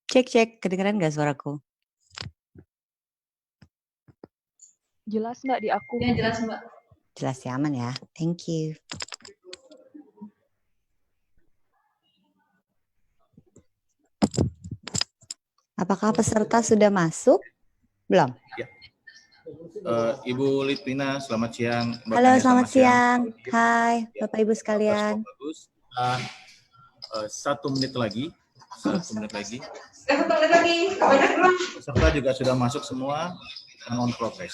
Cek, kedengeran nggak suaraku? Jelas Mbak di aku. Ya, jelas Mbak. Jelas ya, aman ya. Thank you. Apakah peserta sudah masuk? Belum? Ya. Ibu Litwina, selamat siang. Halo, selamat siang. Hai, Bapak Ibu sekalian. Bagus. 1 menit lagi. 1 menit lagi. Peserta juga sudah masuk semua on progress.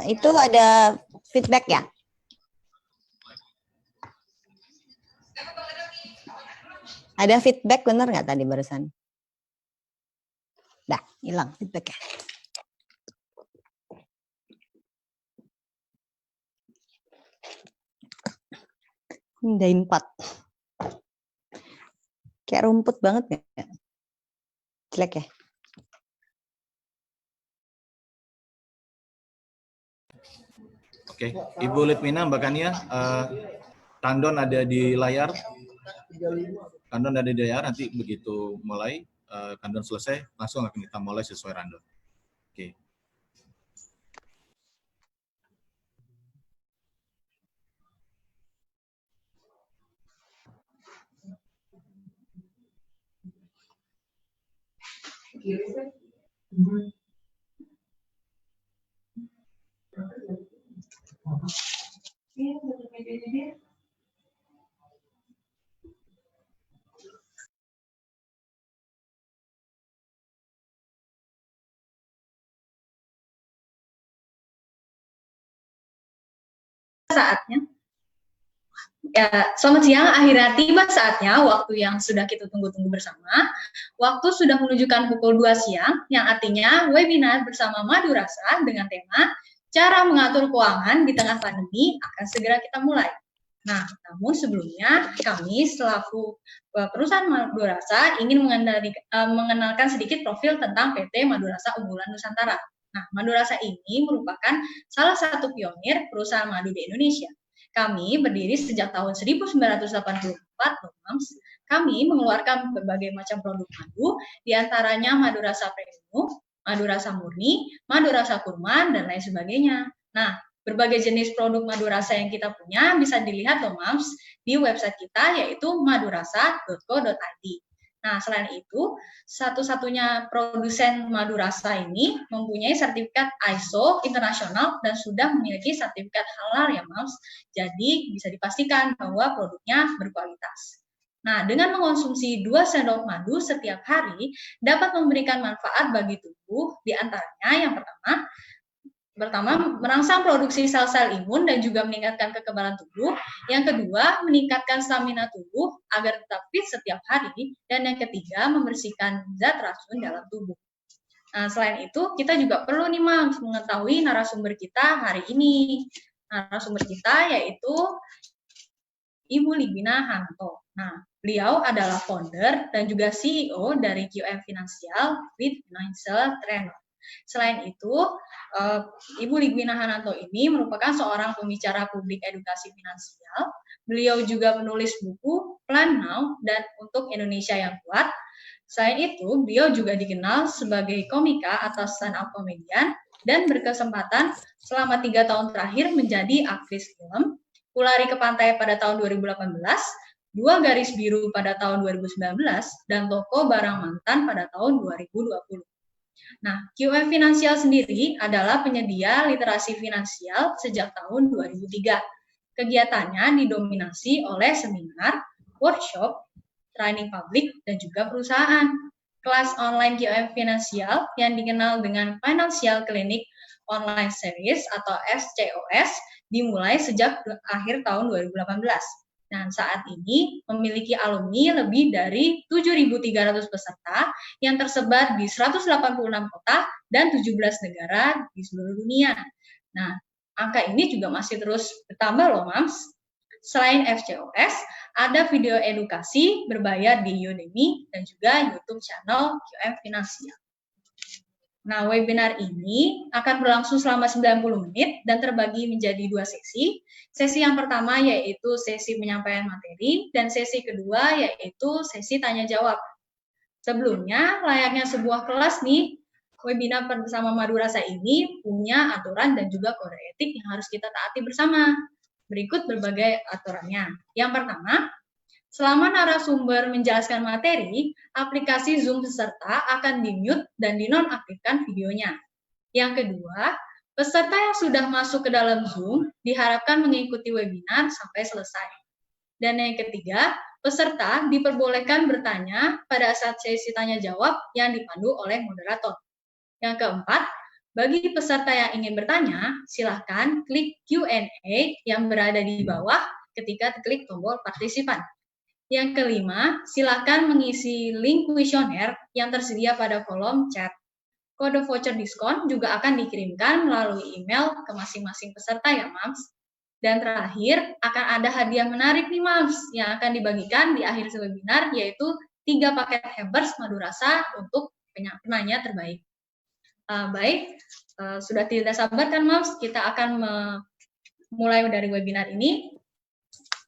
Itu ada feedback ya? Ada feedback benar nggak tadi barusan? Dah, hilang feedback ya. Udah 4. Kayak rumput banget ya? Jelek ya? Oke, Ibu Litwina, Mbak Kania, tandon ada di layar. Tandon ada di layar, nanti begitu mulai, tandon selesai, langsung akan kita mulai sesuai random. Oke. Saatnya. Ya, selamat siang, akhirnya tiba saatnya waktu yang sudah kita tunggu-tunggu bersama. Waktu sudah menunjukkan pukul 2 siang, yang artinya webinar bersama Madurasa dengan tema Cara Mengatur Keuangan di Tengah Pandemi akan segera kita mulai. Nah, namun sebelumnya kami selaku perusahaan Madurasa ingin mengenalkan sedikit profil tentang PT Madurasa Unggulan Nusantara. Nah, Madurasa ini merupakan salah satu pionir perusahaan madu di Indonesia. Kami berdiri sejak tahun 1984, Mams. Kami mengeluarkan berbagai macam produk madu, diantaranya madu rasa premium, madu rasa murni, madu rasa kurma, dan lain sebagainya. Nah, berbagai jenis produk madu rasa yang kita punya bisa dilihat loh, Mams, di website kita yaitu madurasa.co.id. Nah, selain itu, satu-satunya produsen madu rasa ini mempunyai sertifikat ISO internasional dan sudah memiliki sertifikat halal ya, Mams. Jadi, bisa dipastikan bahwa produknya berkualitas. Nah, dengan mengonsumsi 2 sendok madu setiap hari dapat memberikan manfaat bagi tubuh, di antaranya yang pertama, merangsang produksi sel-sel imun dan juga meningkatkan kekebalan tubuh. Yang kedua, meningkatkan stamina tubuh agar tetap fit setiap hari. Dan yang ketiga, membersihkan zat racun dalam tubuh. Nah, selain itu, kita juga perlu nih, Mams, mengetahui narasumber kita hari ini. Narasumber kita yaitu Ibu Litwina Hananto. Nah, beliau adalah founder dan juga CEO dari QM Financial with Financial Trainer. Selain itu, Ibu Litwina Hananto ini merupakan seorang pembicara publik edukasi finansial. Beliau juga menulis buku Plan Now dan Untuk Indonesia yang Kuat. Selain itu, beliau juga dikenal sebagai komika atau stand-up comedian dan berkesempatan selama 3 tahun terakhir menjadi aktris film. Kulari ke Pantai pada tahun 2018, 2 Garis Biru pada tahun 2019, dan Toko Barang Mantan pada tahun 2020. Nah, QM Finansial sendiri adalah penyedia literasi finansial sejak tahun 2003. Kegiatannya didominasi oleh seminar, workshop, training publik, dan juga perusahaan. Kelas online QM Finansial yang dikenal dengan Financial Clinic Online Series atau FCOS dimulai sejak akhir tahun 2018. Nah, saat ini memiliki alumni lebih dari 7.300 peserta yang tersebar di 186 kota dan 17 negara di seluruh dunia. Nah, angka ini juga masih terus bertambah loh, Mams. Selain FCOS, ada video edukasi berbayar di Udemy dan juga YouTube channel QM Finansial. Nah, webinar ini akan berlangsung selama 90 menit dan terbagi menjadi 2 sesi. Sesi yang pertama yaitu sesi penyampaian materi dan sesi kedua yaitu sesi tanya jawab. Sebelumnya, layaknya sebuah kelas nih, webinar bersama Madu Rasa ini punya aturan dan juga kode etik yang harus kita taati bersama. Berikut berbagai aturannya. Yang pertama, selama narasumber menjelaskan materi, aplikasi Zoom peserta akan di-mute dan dinonaktifkan videonya. Yang kedua, peserta yang sudah masuk ke dalam Zoom diharapkan mengikuti webinar sampai selesai. Dan yang ketiga, peserta diperbolehkan bertanya pada saat sesi tanya jawab yang dipandu oleh moderator. Yang keempat, bagi peserta yang ingin bertanya, silahkan klik Q&A yang berada di bawah ketika klik tombol partisipan. Yang kelima, silakan mengisi link kuesioner yang tersedia pada kolom chat. Kode voucher diskon juga akan dikirimkan melalui email ke masing-masing peserta ya, Mams. Dan terakhir, akan ada hadiah menarik nih, Mams, yang akan dibagikan di akhir webinar, yaitu 3 paket hampers Madu Rasa untuk penanya terbaik. Baik, sudah tidak sabar kan, Mams? Kita akan mulai dari webinar ini.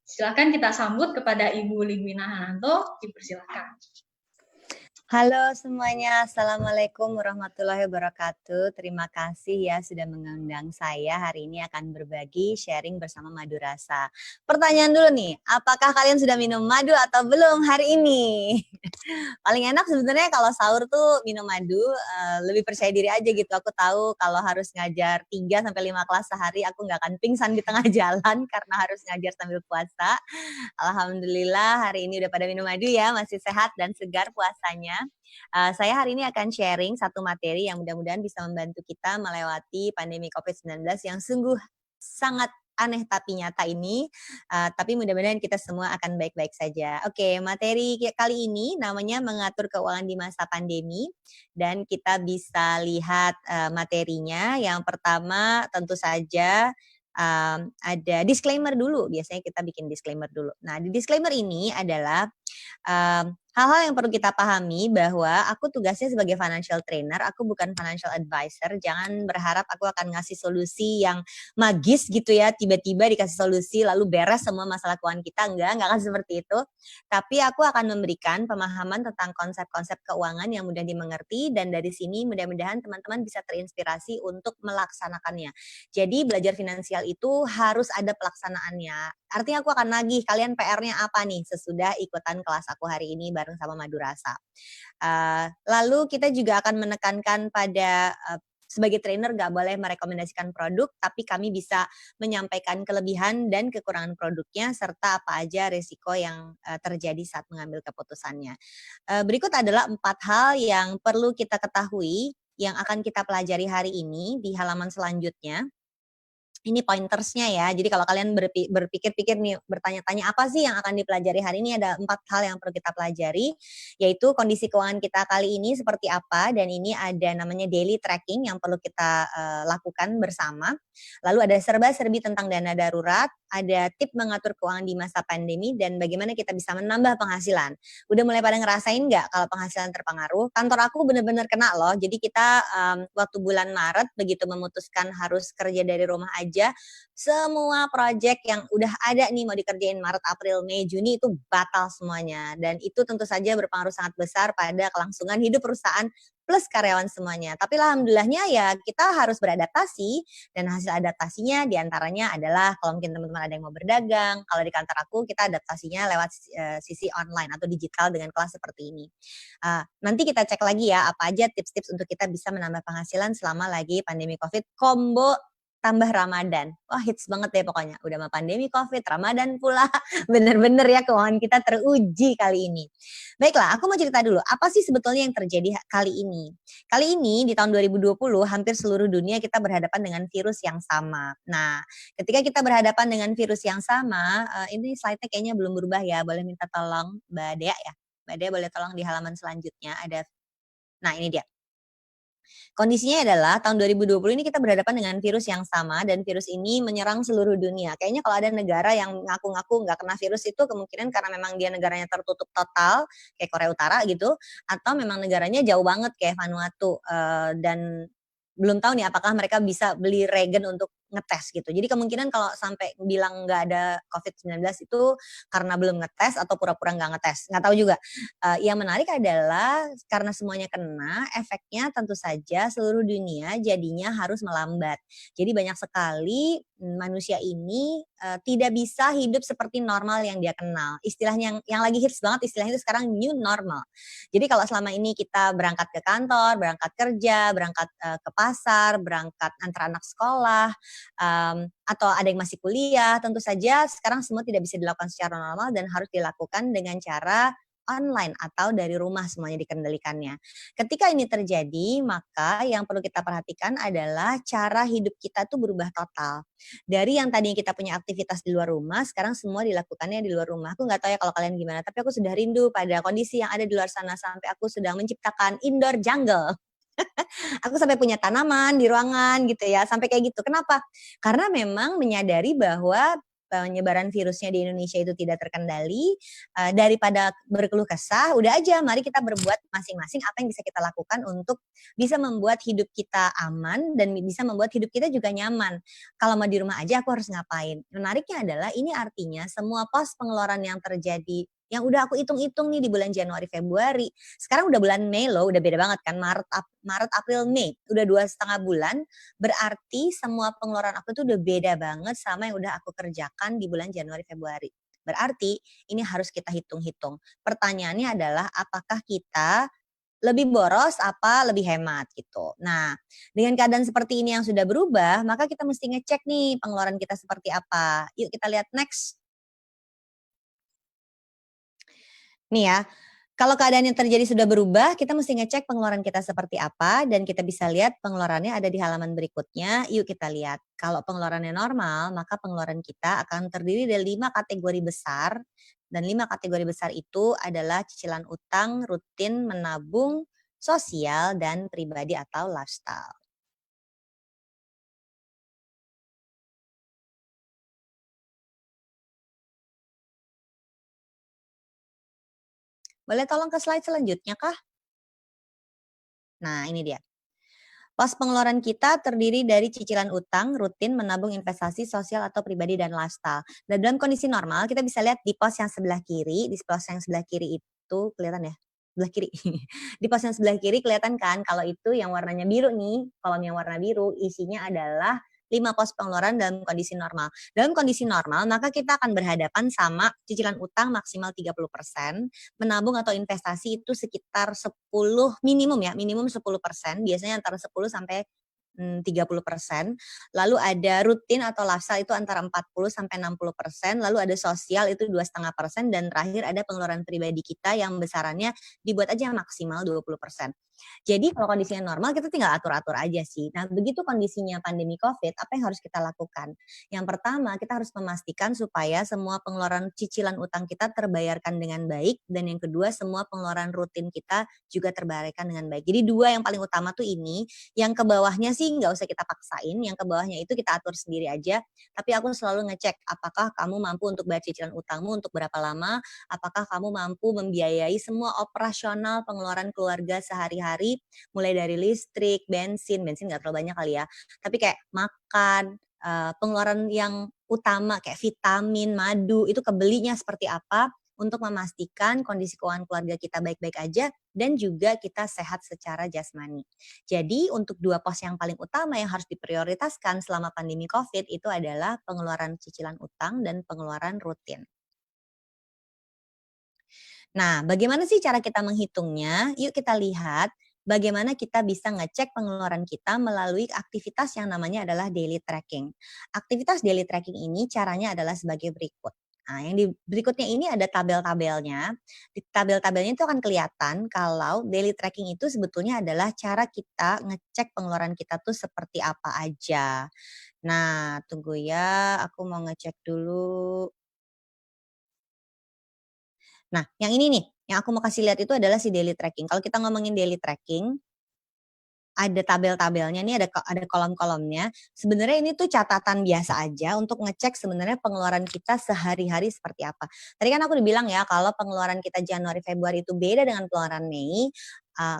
Silakan kita sambut kepada Ibu Ligwina Hananto, dipersilakan. Halo semuanya, Assalamualaikum warahmatullahi wabarakatuh. Terima kasih ya sudah mengundang saya. Hari ini akan berbagi sharing bersama Madu Rasa. Pertanyaan dulu nih, apakah kalian sudah minum madu atau belum hari ini? Paling enak sebenarnya kalau sahur tuh minum madu, lebih percaya diri aja gitu. Aku tahu kalau harus ngajar 3-5 kelas sehari, aku nggak akan pingsan di tengah jalan karena harus ngajar sambil puasa. Alhamdulillah hari ini udah pada minum madu ya, masih sehat dan segar puasanya. Saya hari ini akan sharing satu materi yang mudah-mudahan bisa membantu kita melewati pandemi COVID-19 yang sungguh sangat aneh tapi nyata ini, tapi mudah-mudahan kita semua akan baik-baik saja. Oke, materi kali ini namanya mengatur keuangan di masa pandemi, dan kita bisa lihat materinya. Yang pertama tentu saja ada disclaimer dulu, biasanya kita bikin disclaimer dulu. Nah, di disclaimer ini adalah hal-hal yang perlu kita pahami bahwa aku tugasnya sebagai financial trainer, aku bukan financial advisor. Jangan berharap aku akan ngasih solusi yang magis gitu ya, tiba-tiba dikasih solusi lalu beres semua masalah keuangan kita. Enggak akan seperti itu. Tapi aku akan memberikan pemahaman tentang konsep-konsep keuangan yang mudah dimengerti, dan dari sini mudah-mudahan teman-teman bisa terinspirasi untuk melaksanakannya. Jadi belajar finansial itu harus ada pelaksanaannya. Artinya aku akan nagih kalian PR-nya apa nih sesudah ikutan kelas aku hari ini bareng sama Madu Rasa. Lalu kita juga akan menekankan pada sebagai trainer gak boleh merekomendasikan produk, tapi kami bisa menyampaikan kelebihan dan kekurangan produknya serta apa aja risiko yang terjadi saat mengambil keputusannya. Berikut adalah 4 hal yang perlu kita ketahui yang akan kita pelajari hari ini di halaman selanjutnya. Ini pointersnya ya. Jadi kalau kalian berpikir-pikir nih, bertanya-tanya apa sih yang akan dipelajari hari ini, ada 4 hal yang perlu kita pelajari, yaitu kondisi keuangan kita kali ini seperti apa, dan ini ada namanya daily tracking yang perlu kita lakukan bersama. Lalu ada serba-serbi tentang dana darurat, ada tip mengatur keuangan di masa pandemi, dan bagaimana kita bisa menambah penghasilan. Udah mulai pada ngerasain nggak kalau penghasilan terpengaruh? Kantor aku benar-benar kena loh. Jadi kita waktu bulan Maret begitu memutuskan harus kerja dari rumah aja, semua proyek yang udah ada nih mau dikerjain Maret, April, Mei, Juni itu batal semuanya. Dan itu tentu saja berpengaruh sangat besar pada kelangsungan hidup perusahaan plus karyawan semuanya. Tapi alhamdulillahnya ya kita harus beradaptasi, dan hasil adaptasinya diantaranya adalah kalau mungkin teman-teman ada yang mau berdagang, kalau di kantor aku kita adaptasinya lewat sisi online atau digital dengan kelas seperti ini. Nanti kita cek lagi ya apa aja tips-tips untuk kita bisa menambah penghasilan selama lagi pandemi COVID, combo tambah Ramadan. Wah, hits banget deh pokoknya. Udah mah pandemi COVID, Ramadan pula. Bener-bener ya keuangan kita teruji kali ini. Baiklah, aku mau cerita dulu. Apa sih sebetulnya yang terjadi kali ini? Kali ini di tahun 2020 hampir seluruh dunia kita berhadapan dengan virus yang sama. Nah, ketika kita berhadapan dengan virus yang sama, ini slide-nya kayaknya belum berubah ya. Boleh minta tolong Mbak Dea ya. Mbak Dea boleh tolong di halaman selanjutnya ada. Nah, ini dia. Kondisinya adalah tahun 2020 ini kita berhadapan dengan virus yang sama dan virus ini menyerang seluruh dunia. Kayaknya kalau ada negara yang ngaku-ngaku nggak kena virus itu kemungkinan karena memang dia negaranya tertutup total kayak Korea Utara gitu, atau memang negaranya jauh banget kayak Vanuatu dan belum tahu nih apakah mereka bisa beli regen untuk ngetes gitu. Jadi kemungkinan kalau sampai bilang nggak ada COVID-19 itu karena belum ngetes atau pura-pura nggak ngetes, nggak tahu juga. Yang menarik adalah karena semuanya kena, efeknya tentu saja seluruh dunia jadinya harus melambat. Jadi banyak sekali manusia ini tidak bisa hidup seperti normal yang dia kenal. Istilahnya yang lagi hits banget istilahnya itu sekarang new normal. Jadi kalau selama ini kita berangkat ke kantor, berangkat kerja, berangkat ke pasar, berangkat antar anak sekolah, atau ada yang masih kuliah, tentu saja sekarang semua tidak bisa dilakukan secara normal dan harus dilakukan dengan cara online atau dari rumah semuanya dikendalikannya. Ketika ini terjadi, maka yang perlu kita perhatikan adalah cara hidup kita tuh berubah total. Dari yang tadinya kita punya aktivitas di luar rumah, sekarang semua dilakukannya di luar rumah. Aku nggak tahu ya kalau kalian gimana, tapi aku sudah rindu pada kondisi yang ada di luar sana sampai aku sedang menciptakan indoor jungle. Aku sampai punya tanaman di ruangan gitu ya, sampai kayak gitu. Kenapa? Karena memang menyadari bahwa penyebaran virusnya di Indonesia itu tidak terkendali, daripada berkeluh kesah, udah aja mari kita berbuat masing-masing apa yang bisa kita lakukan untuk bisa membuat hidup kita aman dan bisa membuat hidup kita juga nyaman. Kalau mau di rumah aja aku harus ngapain? Menariknya adalah ini artinya semua pos pengeluaran yang terjadi yang udah aku hitung-hitung nih di bulan Januari Februari, sekarang udah bulan Mei loh, udah beda banget kan, Maret April Mei, udah 2,5 bulan, berarti semua pengeluaran aku tuh udah beda banget sama yang udah aku kerjakan di bulan Januari Februari. Berarti ini harus kita hitung-hitung. Pertanyaannya adalah apakah kita lebih boros apa lebih hemat gitu. Nah, dengan keadaan seperti ini yang sudah berubah, maka kita mesti ngecek nih pengeluaran kita seperti apa. Yuk kita lihat next. Nih ya, kalau keadaan yang terjadi sudah berubah, kita mesti ngecek pengeluaran kita seperti apa dan kita bisa lihat pengeluarannya ada di halaman berikutnya. Yuk kita lihat. Kalau pengeluarannya normal, maka pengeluaran kita akan terdiri dari 5 kategori besar. Dan 5 kategori besar itu adalah cicilan utang, rutin, menabung, sosial, dan pribadi atau lifestyle. Boleh tolong ke slide selanjutnya kah? Nah ini dia. Pos pengeluaran kita terdiri dari cicilan utang, rutin, menabung investasi, sosial atau pribadi dan lifestyle. Dan dalam kondisi normal kita bisa lihat di pos yang sebelah kiri, di pos yang sebelah kiri itu kelihatan ya? Sebelah kiri. Di pos yang sebelah kiri kelihatan kan kalau itu yang warnanya biru nih, kolom yang warna biru isinya adalah 5 pos pengeluaran dalam kondisi normal. Dalam kondisi normal, maka kita akan berhadapan sama cicilan utang maksimal 30%, menabung atau investasi itu sekitar 10 minimum ya, minimum 10%, biasanya antara 10 sampai 30%. Lalu ada rutin atau lifestyle itu antara 40 sampai 60%, lalu ada sosial itu 2,5% dan terakhir ada pengeluaran pribadi kita yang besarannya dibuat aja maksimal 20%. Jadi kalau kondisinya normal kita tinggal atur-atur aja sih. Nah, begitu kondisinya pandemi Covid, apa yang harus kita lakukan? Yang pertama, kita harus memastikan supaya semua pengeluaran cicilan utang kita terbayarkan dengan baik dan yang kedua semua pengeluaran rutin kita juga terbayarkan dengan baik. Jadi 2 yang paling utama tuh ini, yang ke bawahnya sih nggak usah kita paksain, yang ke bawahnya itu kita atur sendiri aja, tapi aku selalu ngecek apakah kamu mampu untuk bayar cicilan utangmu untuk berapa lama, apakah kamu mampu membiayai semua operasional pengeluaran keluarga sehari-hari, mulai dari listrik, bensin nggak terlalu banyak kali ya, tapi kayak makan, pengeluaran yang utama kayak vitamin, madu, itu kebelinya seperti apa, untuk memastikan kondisi keuangan keluarga kita baik-baik aja dan juga kita sehat secara jasmani. Jadi untuk 2 pos yang paling utama yang harus diprioritaskan selama pandemi Covid itu adalah pengeluaran cicilan utang dan pengeluaran rutin. Nah, bagaimana sih cara kita menghitungnya? Yuk kita lihat bagaimana kita bisa ngecek pengeluaran kita melalui aktivitas yang namanya adalah daily tracking. Aktivitas daily tracking ini caranya adalah sebagai berikut. Nah, yang di berikutnya ini ada tabel-tabelnya. Di tabel-tabelnya itu akan kelihatan kalau daily tracking itu sebetulnya adalah cara kita ngecek pengeluaran kita tuh seperti apa aja. Nah, tunggu ya, aku mau ngecek dulu. Nah, yang ini nih, yang aku mau kasih lihat itu adalah si daily tracking. Kalau kita ngomongin daily tracking, ada tabel-tabelnya nih, ada kolom-kolomnya. Sebenarnya ini tuh catatan biasa aja untuk ngecek sebenarnya pengeluaran kita sehari-hari seperti apa. Tadi kan aku dibilang ya kalau pengeluaran kita Januari Februari itu beda dengan pengeluaran Mei.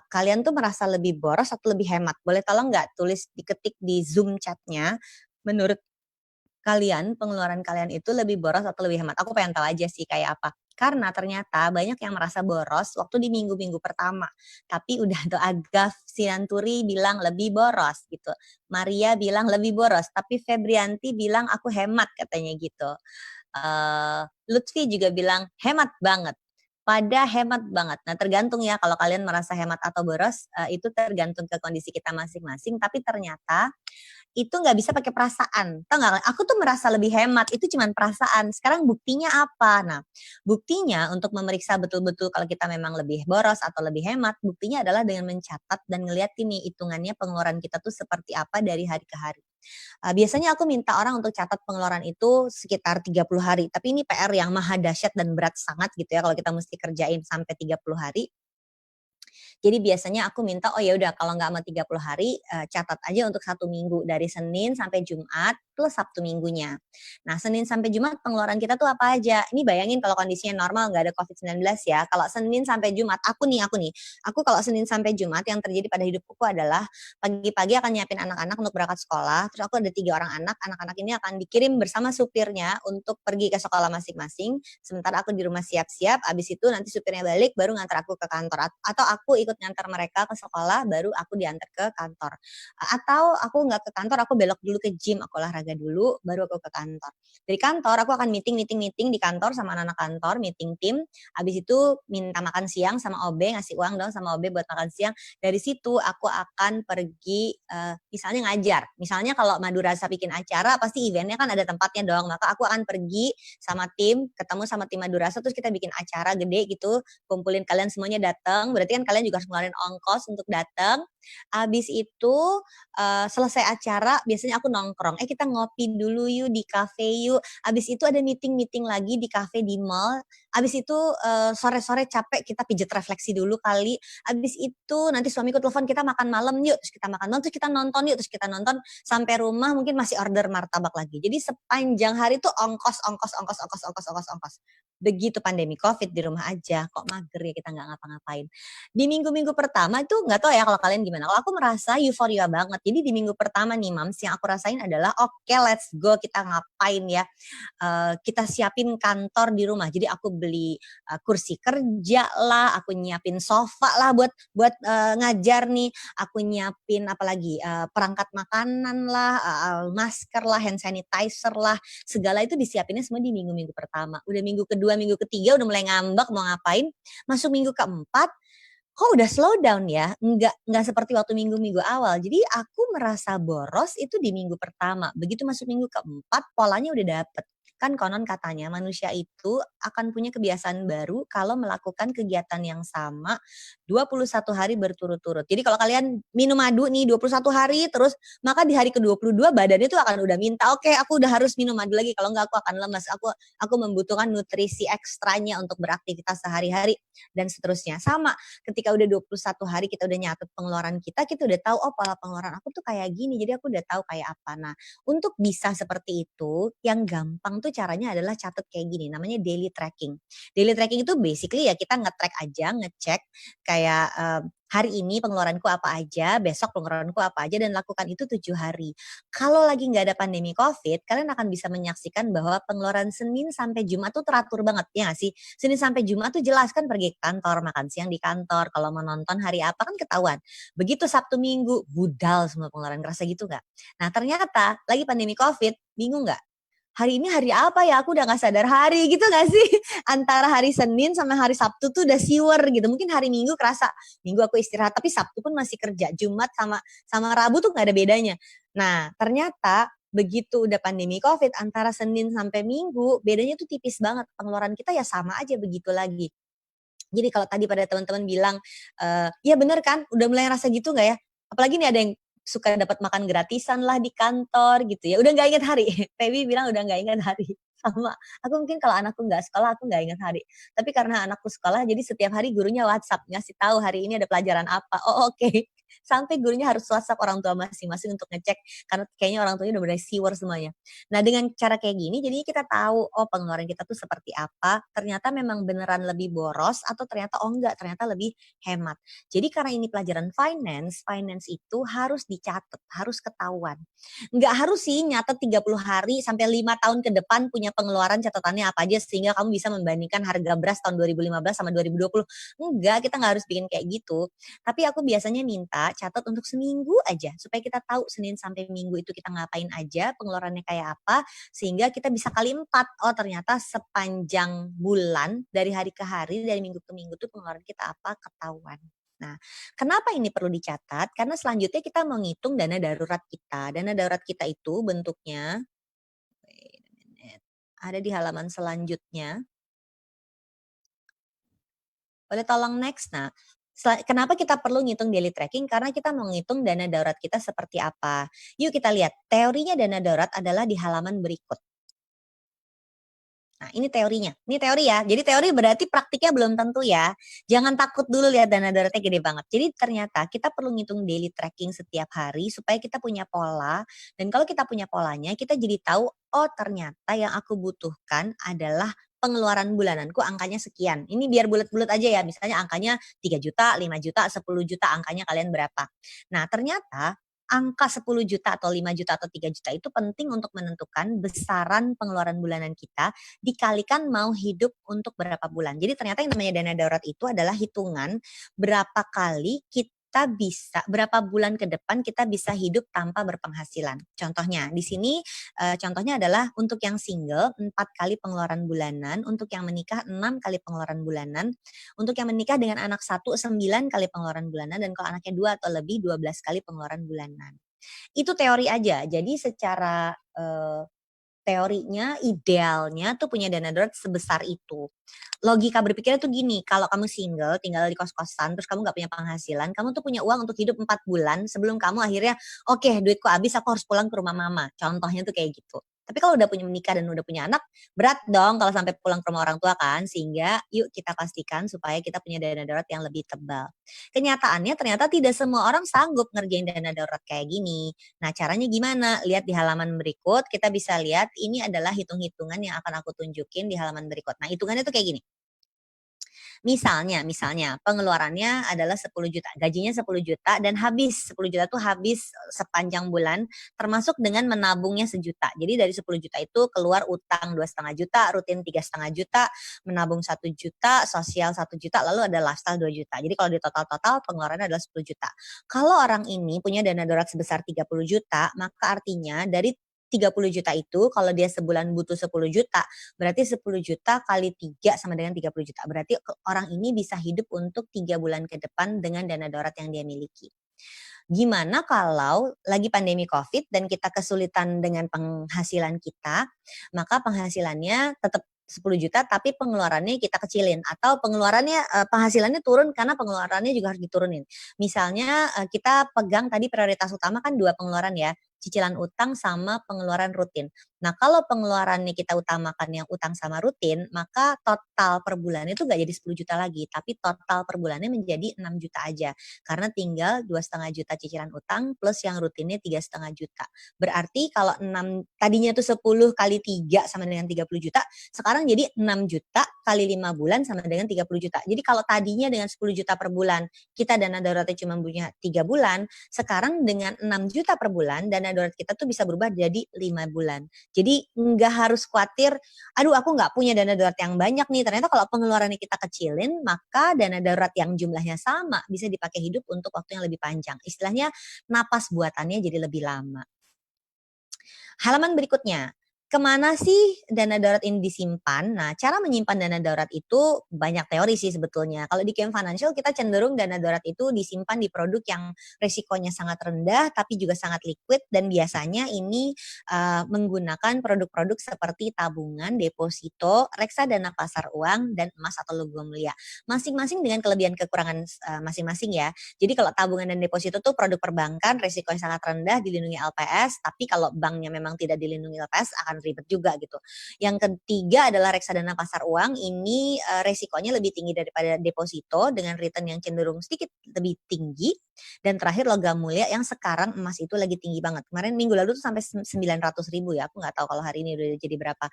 Kalian tuh merasa lebih boros atau lebih hemat? Boleh tolong nggak tulis diketik di Zoom chatnya. Menurut kalian, pengeluaran kalian itu lebih boros atau lebih hemat? Aku pengen tahu aja sih kayak apa. Karena ternyata banyak yang merasa boros waktu di minggu-minggu pertama. Tapi udah tuh Agaf Sinanturi bilang lebih boros gitu. Maria bilang lebih boros. Tapi Febrianti bilang aku hemat katanya gitu. Lutfi juga bilang hemat banget. Pada hemat banget. Nah tergantung ya kalau kalian merasa hemat atau boros, itu tergantung ke kondisi kita masing-masing. Tapi ternyata itu nggak bisa pakai perasaan. Tahu nggak? Aku tuh merasa lebih hemat, itu cuman perasaan. Sekarang buktinya apa? Nah, buktinya untuk memeriksa betul-betul kalau kita memang lebih boros atau lebih hemat, buktinya adalah dengan mencatat dan ngeliat ini hitungannya pengeluaran kita tuh seperti apa dari hari ke hari. Biasanya aku minta orang untuk catat pengeluaran itu sekitar 30 hari, tapi ini PR yang maha dahsyat dan berat sangat gitu ya kalau kita mesti kerjain sampai 30 hari. Jadi biasanya aku minta, oh ya udah kalau nggak mau 30 hari, catat aja untuk 1 minggu dari Senin sampai Jumat plus Sabtu minggunya. Nah Senin sampai Jumat pengeluaran kita tuh apa aja? Ini bayangin kalau kondisinya normal nggak ada COVID-19 ya. Kalau Senin sampai Jumat, aku kalau Senin sampai Jumat yang terjadi pada hidupku adalah pagi-pagi akan nyiapin anak-anak untuk berangkat sekolah. Terus aku ada 3 orang anak-anak ini akan dikirim bersama supirnya untuk pergi ke sekolah masing-masing. Sementara aku di rumah siap-siap, abis itu nanti supirnya balik baru ngantar aku ke kantor. Atau aku ikut ngantar mereka ke sekolah, baru aku diantar ke kantor. Atau aku nggak ke kantor, aku belok dulu ke gym, aku olahraga dulu, baru aku ke kantor. Dari kantor aku akan meeting di kantor sama anak-anak kantor, meeting tim. Habis itu minta makan siang sama OB, ngasih uang dong sama OB buat makan siang. Dari situ aku akan pergi misalnya ngajar. Misalnya kalau Madurasa bikin acara, pasti eventnya kan ada tempatnya dong. Maka aku akan pergi sama tim, ketemu sama tim Madurasa, terus kita bikin acara gede gitu, kumpulin kalian semuanya datang. Berarti kan kalian juga harus ngeluarin ongkos untuk datang. Habis itu selesai acara biasanya aku nongkrong. Kita ngopi dulu yuk di kafe yuk. Habis itu ada meeting lagi di kafe di mall. Habis itu sore-sore capek kita pijet refleksi dulu kali. Habis itu nanti suamiku telepon kita makan malam yuk. Terus kita makan malam, terus kita nonton yuk. Terus kita nonton sampai rumah mungkin masih order martabak lagi. Jadi sepanjang hari itu ongkos. Begitu pandemi COVID di rumah aja. Kok mager ya kita nggak ngapa-ngapain. Di minggu-minggu pertama itu nggak tahu ya kalau kalian gimana. Kalau aku merasa euforia banget. Jadi di minggu pertama nih Mams yang aku rasain adalah oke, let's go kita ngapain ya. Kita siapin kantor di rumah. Jadi aku beli kursi kerja lah, aku nyiapin sofa lah buat ngajar nih. Aku nyiapin apalagi perangkat makanan lah, masker lah, hand sanitizer lah. Segala itu disiapinnya semua di minggu-minggu pertama. Udah minggu kedua, minggu ketiga udah mulai ngambek mau ngapain. Masuk minggu keempat, kok udah slow down ya, nggak seperti waktu minggu-minggu awal. Jadi aku merasa boros itu di minggu pertama. Begitu masuk minggu keempat, polanya udah dapet. Kan konon katanya manusia itu akan punya kebiasaan baru kalau melakukan kegiatan yang sama 21 hari berturut-turut. Jadi kalau kalian minum madu nih 21 hari terus, maka di hari ke-22 badannya tuh akan udah minta, oke, aku udah harus minum madu lagi, kalau enggak aku akan lemas. Aku membutuhkan nutrisi ekstranya untuk beraktivitas sehari-hari dan seterusnya. Sama ketika udah 21 hari kita udah nyatet pengeluaran kita udah tahu oh pola pengeluaran aku tuh kayak gini. Jadi aku udah tahu kayak apa. Nah, untuk bisa seperti itu yang gampang tuh caranya adalah catat kayak gini, namanya daily tracking. Daily tracking itu basically ya kita nge-track aja, ngecek kayak hari ini pengeluaranku apa aja, besok pengeluaranku apa aja, dan lakukan itu 7 hari. Kalau lagi nggak ada pandemi COVID, kalian akan bisa menyaksikan bahwa pengeluaran Senin sampai Jumat tuh teratur banget, ya nggak sih? Senin sampai Jumat tuh jelas kan pergi ke kantor, makan siang di kantor, kalau mau nonton hari apa kan ketahuan. Begitu Sabtu Minggu, budal semua pengeluaran, ngerasa gitu nggak? Nah ternyata lagi pandemi COVID, bingung nggak? Hari ini hari apa ya? Aku udah gak sadar hari gitu gak sih? Antara hari Senin sama hari Sabtu tuh udah siwer gitu. Mungkin hari Minggu kerasa, Minggu aku istirahat, tapi Sabtu pun masih kerja. Jumat sama Rabu tuh gak ada bedanya. Nah ternyata begitu udah pandemi COVID, antara Senin sampai Minggu, bedanya tuh tipis banget. Pengeluaran kita ya sama aja begitu lagi. Jadi kalau tadi pada teman-teman bilang, ya bener kan, udah mulai ngerasa gitu gak ya? Apalagi nih ada yang suka dapat makan gratisan lah di kantor gitu ya. Udah nggak ingat hari. Feby bilang udah nggak ingat hari. Sama. Aku mungkin kalau anakku nggak sekolah, aku nggak ingat hari. Tapi karena anakku sekolah, jadi setiap hari gurunya WhatsApp ngasih tahu hari ini ada pelajaran apa. Oh oke. Sampai gurunya harus WhatsApp orang tua masing-masing untuk ngecek karena kayaknya orang tuanya udah benar siwer semuanya. Nah, dengan cara kayak gini jadinya kita tahu oh pengeluaran kita tuh seperti apa, ternyata memang beneran lebih boros atau ternyata oh enggak, ternyata lebih hemat. Jadi karena ini pelajaran finance itu harus dicatat, harus ketahuan. Nggak harus sih nyatet 30 hari sampai 5 tahun ke depan punya pengeluaran catatannya apa aja sehingga kamu bisa membandingkan harga beras tahun 2015 sama 2020. Enggak, kita nggak harus bikin kayak gitu. Tapi aku biasanya minta catat untuk seminggu aja supaya kita tahu Senin sampai Minggu itu kita ngapain aja, pengeluarannya kayak apa, sehingga kita bisa kali 4. Oh ternyata sepanjang bulan dari hari ke hari, dari minggu ke minggu tuh pengeluaran kita apa ketahuan. Nah, kenapa ini perlu dicatat? Karena selanjutnya kita mau ngitung dana darurat kita. Dana darurat kita itu bentuknya, wait a minute, ada di halaman selanjutnya. Boleh tolong next? Nah, kenapa kita perlu ngitung daily tracking? Karena kita mau ngitung dana darurat kita seperti apa. Yuk kita lihat, teorinya dana darurat adalah di halaman berikut. Nah, ini teorinya. Ini teori ya. Jadi teori berarti praktiknya belum tentu ya. Jangan takut dulu lihat dana daruratnya gede banget. Jadi ternyata kita perlu ngitung daily tracking setiap hari supaya kita punya pola. Dan kalau kita punya polanya, kita jadi tahu, oh ternyata yang aku butuhkan adalah pengeluaran bulananku angkanya sekian. Ini biar bulat-bulat aja ya. Misalnya angkanya 3 juta, 5 juta, 10 juta, angkanya kalian berapa. Nah, ternyata angka 10 juta atau 5 juta atau 3 juta itu penting untuk menentukan besaran pengeluaran bulanan kita dikalikan mau hidup untuk berapa bulan. Jadi ternyata yang namanya dana darurat itu adalah hitungan berapa kali kita bisa, berapa bulan ke depan kita bisa hidup tanpa berpenghasilan. Contohnya di sini contohnya adalah untuk yang single 4 kali pengeluaran bulanan, untuk yang menikah 6 kali pengeluaran bulanan, untuk yang menikah dengan anak 1 9 kali pengeluaran bulanan, dan kalau anaknya 2 atau lebih 12 kali pengeluaran bulanan. Itu teori aja. Jadi secara teorinya, idealnya tuh punya dana darurat sebesar itu. Logika berpikirnya tuh gini, kalau kamu single, tinggal di kos-kosan, terus kamu gak punya penghasilan, kamu tuh punya uang untuk hidup 4 bulan sebelum kamu akhirnya, oke, duitku habis, aku harus pulang ke rumah mama. Contohnya tuh kayak gitu. Tapi kalau udah punya menikah dan udah punya anak, berat dong kalau sampai pulang ke rumah orang tua kan. Sehingga yuk kita pastikan supaya kita punya dana darurat yang lebih tebal. Kenyataannya ternyata tidak semua orang sanggup ngerjain dana darurat kayak gini. Nah, caranya gimana? Lihat di halaman berikut, kita bisa lihat ini adalah hitung-hitungan yang akan aku tunjukin di halaman berikut. Nah, hitungannya tuh kayak gini. Misalnya pengeluarannya adalah 10 juta, gajinya 10 juta dan habis 10 juta tuh habis sepanjang bulan termasuk dengan menabungnya 1 juta. Jadi dari 10 juta itu keluar utang 2,5 juta, rutin 3,5 juta, menabung 1 juta, sosial 1 juta, lalu ada lifestyle 2 juta. Jadi kalau di total pengeluarannya adalah 10 juta. Kalau orang ini punya dana darurat sebesar 30 juta, maka artinya dari 30 juta itu kalau dia sebulan butuh 10 juta, berarti 10 juta kali 3 sama dengan 30 juta. Berarti orang ini bisa hidup untuk 3 bulan ke depan dengan dana darurat yang dia miliki. Gimana kalau lagi pandemi COVID dan kita kesulitan dengan penghasilan kita, maka penghasilannya tetap 10 juta tapi pengeluarannya kita kecilin atau penghasilannya turun karena pengeluarannya juga harus diturunin. Misalnya kita pegang tadi prioritas utama kan 2 pengeluaran ya, cicilan utang sama pengeluaran rutin. Nah, kalau pengeluarannya kita utamakan yang utang sama rutin, maka total per bulannya itu nggak jadi 10 juta lagi, tapi total per bulannya menjadi 6 juta aja. Karena tinggal 2,5 juta cicilan utang plus yang rutinnya 3,5 juta. Berarti kalau 6 tadinya itu 10 kali 3 sama dengan 30 juta, sekarang jadi 6 juta kali 5 bulan sama dengan 30 juta. Jadi kalau tadinya dengan 10 juta per bulan, kita dana daruratnya cuma punya 3 bulan, sekarang dengan 6 juta per bulan, dana darurat kita tuh bisa berubah jadi 5 bulan. Jadi nggak harus khawatir, aduh aku nggak punya dana darurat yang banyak nih. Ternyata kalau pengeluarannya kita kecilin, maka dana darurat yang jumlahnya sama bisa dipakai hidup untuk waktu yang lebih panjang. Istilahnya napas buatannya jadi lebih lama. Halaman berikutnya. Kemana sih dana darurat ini disimpan? Nah, cara menyimpan dana darurat itu banyak teori sih sebetulnya. Kalau di KM Financial kita cenderung dana darurat itu disimpan di produk yang resikonya sangat rendah tapi juga sangat liquid dan biasanya ini menggunakan produk-produk seperti tabungan, deposito, reksadana pasar uang, dan emas atau logam mulia. Masing-masing dengan kelebihan kekurangan masing-masing ya. Jadi kalau tabungan dan deposito tuh produk perbankan, resikonya sangat rendah, dilindungi LPS, tapi kalau banknya memang tidak dilindungi LPS akan akan ribet juga gitu. Yang ketiga adalah reksadana pasar uang, ini resikonya lebih tinggi daripada deposito dengan return yang cenderung sedikit lebih tinggi. Dan terakhir logam mulia yang sekarang emas itu lagi tinggi banget. Kemarin minggu lalu tuh sampai 900.000 ya, aku nggak tahu kalau hari ini udah jadi berapa.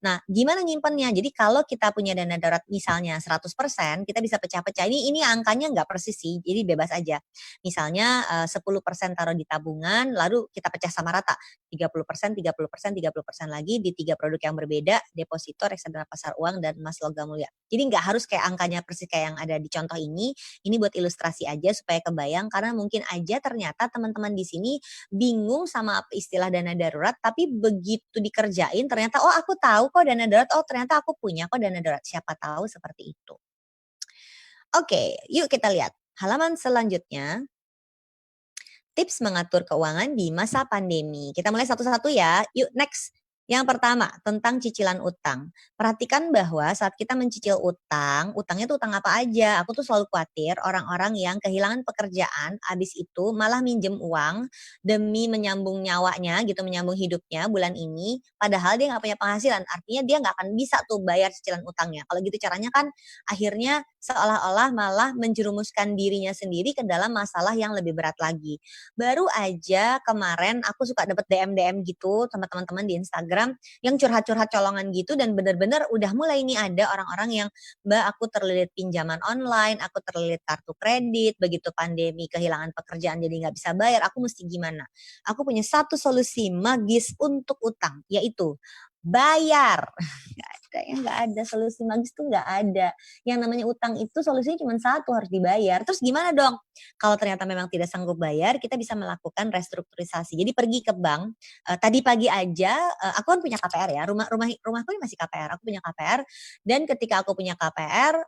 Nah, gimana nyimpennya? Jadi kalau kita punya dana darurat misalnya 100%, kita bisa pecah-pecah. Ini angkanya nggak persis sih, jadi bebas aja. Misalnya 10% taruh di tabungan, lalu kita pecah sama rata. 30%, 30%, 30% lagi di 3 produk yang berbeda, deposito, reksadana pasar uang, dan emas logam mulia. Jadi nggak harus kayak angkanya persis kayak yang ada di contoh ini buat ilustrasi aja supaya kebayang, karena mungkin aja ternyata teman-teman di sini bingung sama istilah dana darurat, tapi begitu dikerjain ternyata, oh aku tahu kok dana darurat, oh ternyata aku punya kok dana darurat, siapa tahu seperti itu. Oke, yuk kita lihat halaman selanjutnya. Tips mengatur keuangan di masa pandemi. Kita mulai satu-satu ya. Yuk next. Yang pertama, tentang cicilan utang. Perhatikan bahwa saat kita mencicil utang, utangnya tuh utang apa aja. Aku tuh selalu khawatir orang-orang yang kehilangan pekerjaan, abis itu malah minjem uang demi menyambung nyawanya gitu, menyambung hidupnya bulan ini. Padahal dia nggak punya penghasilan, artinya dia nggak akan bisa tuh bayar cicilan utangnya. Kalau gitu caranya kan akhirnya seolah-olah malah menjerumuskan dirinya sendiri ke dalam masalah yang lebih berat lagi. Baru aja kemarin aku suka dapat DM gitu sama teman-teman di Instagram yang curhat-curhat colongan gitu, dan benar-benar udah mulai nih ada orang-orang yang, Mbak aku terlilit pinjaman online, aku terlilit kartu kredit, begitu pandemi kehilangan pekerjaan jadi nggak bisa bayar, aku mesti gimana? Aku punya satu solusi magis untuk utang, yaitu bayar. Nggak ada solusi magis tuh nggak ada. Yang namanya utang itu solusinya cuma satu, harus dibayar. Terus gimana dong? Kalau ternyata memang tidak sanggup bayar, kita bisa melakukan restrukturisasi. Jadi pergi ke bank. Tadi pagi aja, aku kan punya KPR ya. Rumahku ini masih KPR. Aku punya KPR. Dan ketika aku punya KPR,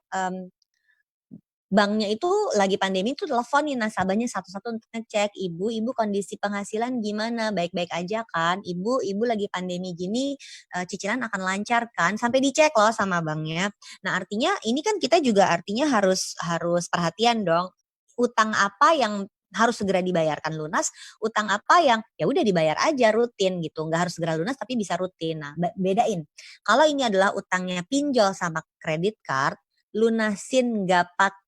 banknya itu lagi pandemi itu teleponin nasabahnya satu-satu untuk ngecek, ibu kondisi penghasilan gimana, baik-baik aja kan, ibu lagi pandemi gini, cicilan akan lancar kan, sampai dicek loh sama banknya. Nah artinya ini kan kita juga artinya harus perhatian dong, utang apa yang harus segera dibayarkan lunas, utang apa yang ya udah dibayar aja rutin gitu, nggak harus segera lunas tapi bisa rutin. Nah bedain, kalau ini adalah utangnya pinjol sama kredit card, lunasin nggak pakai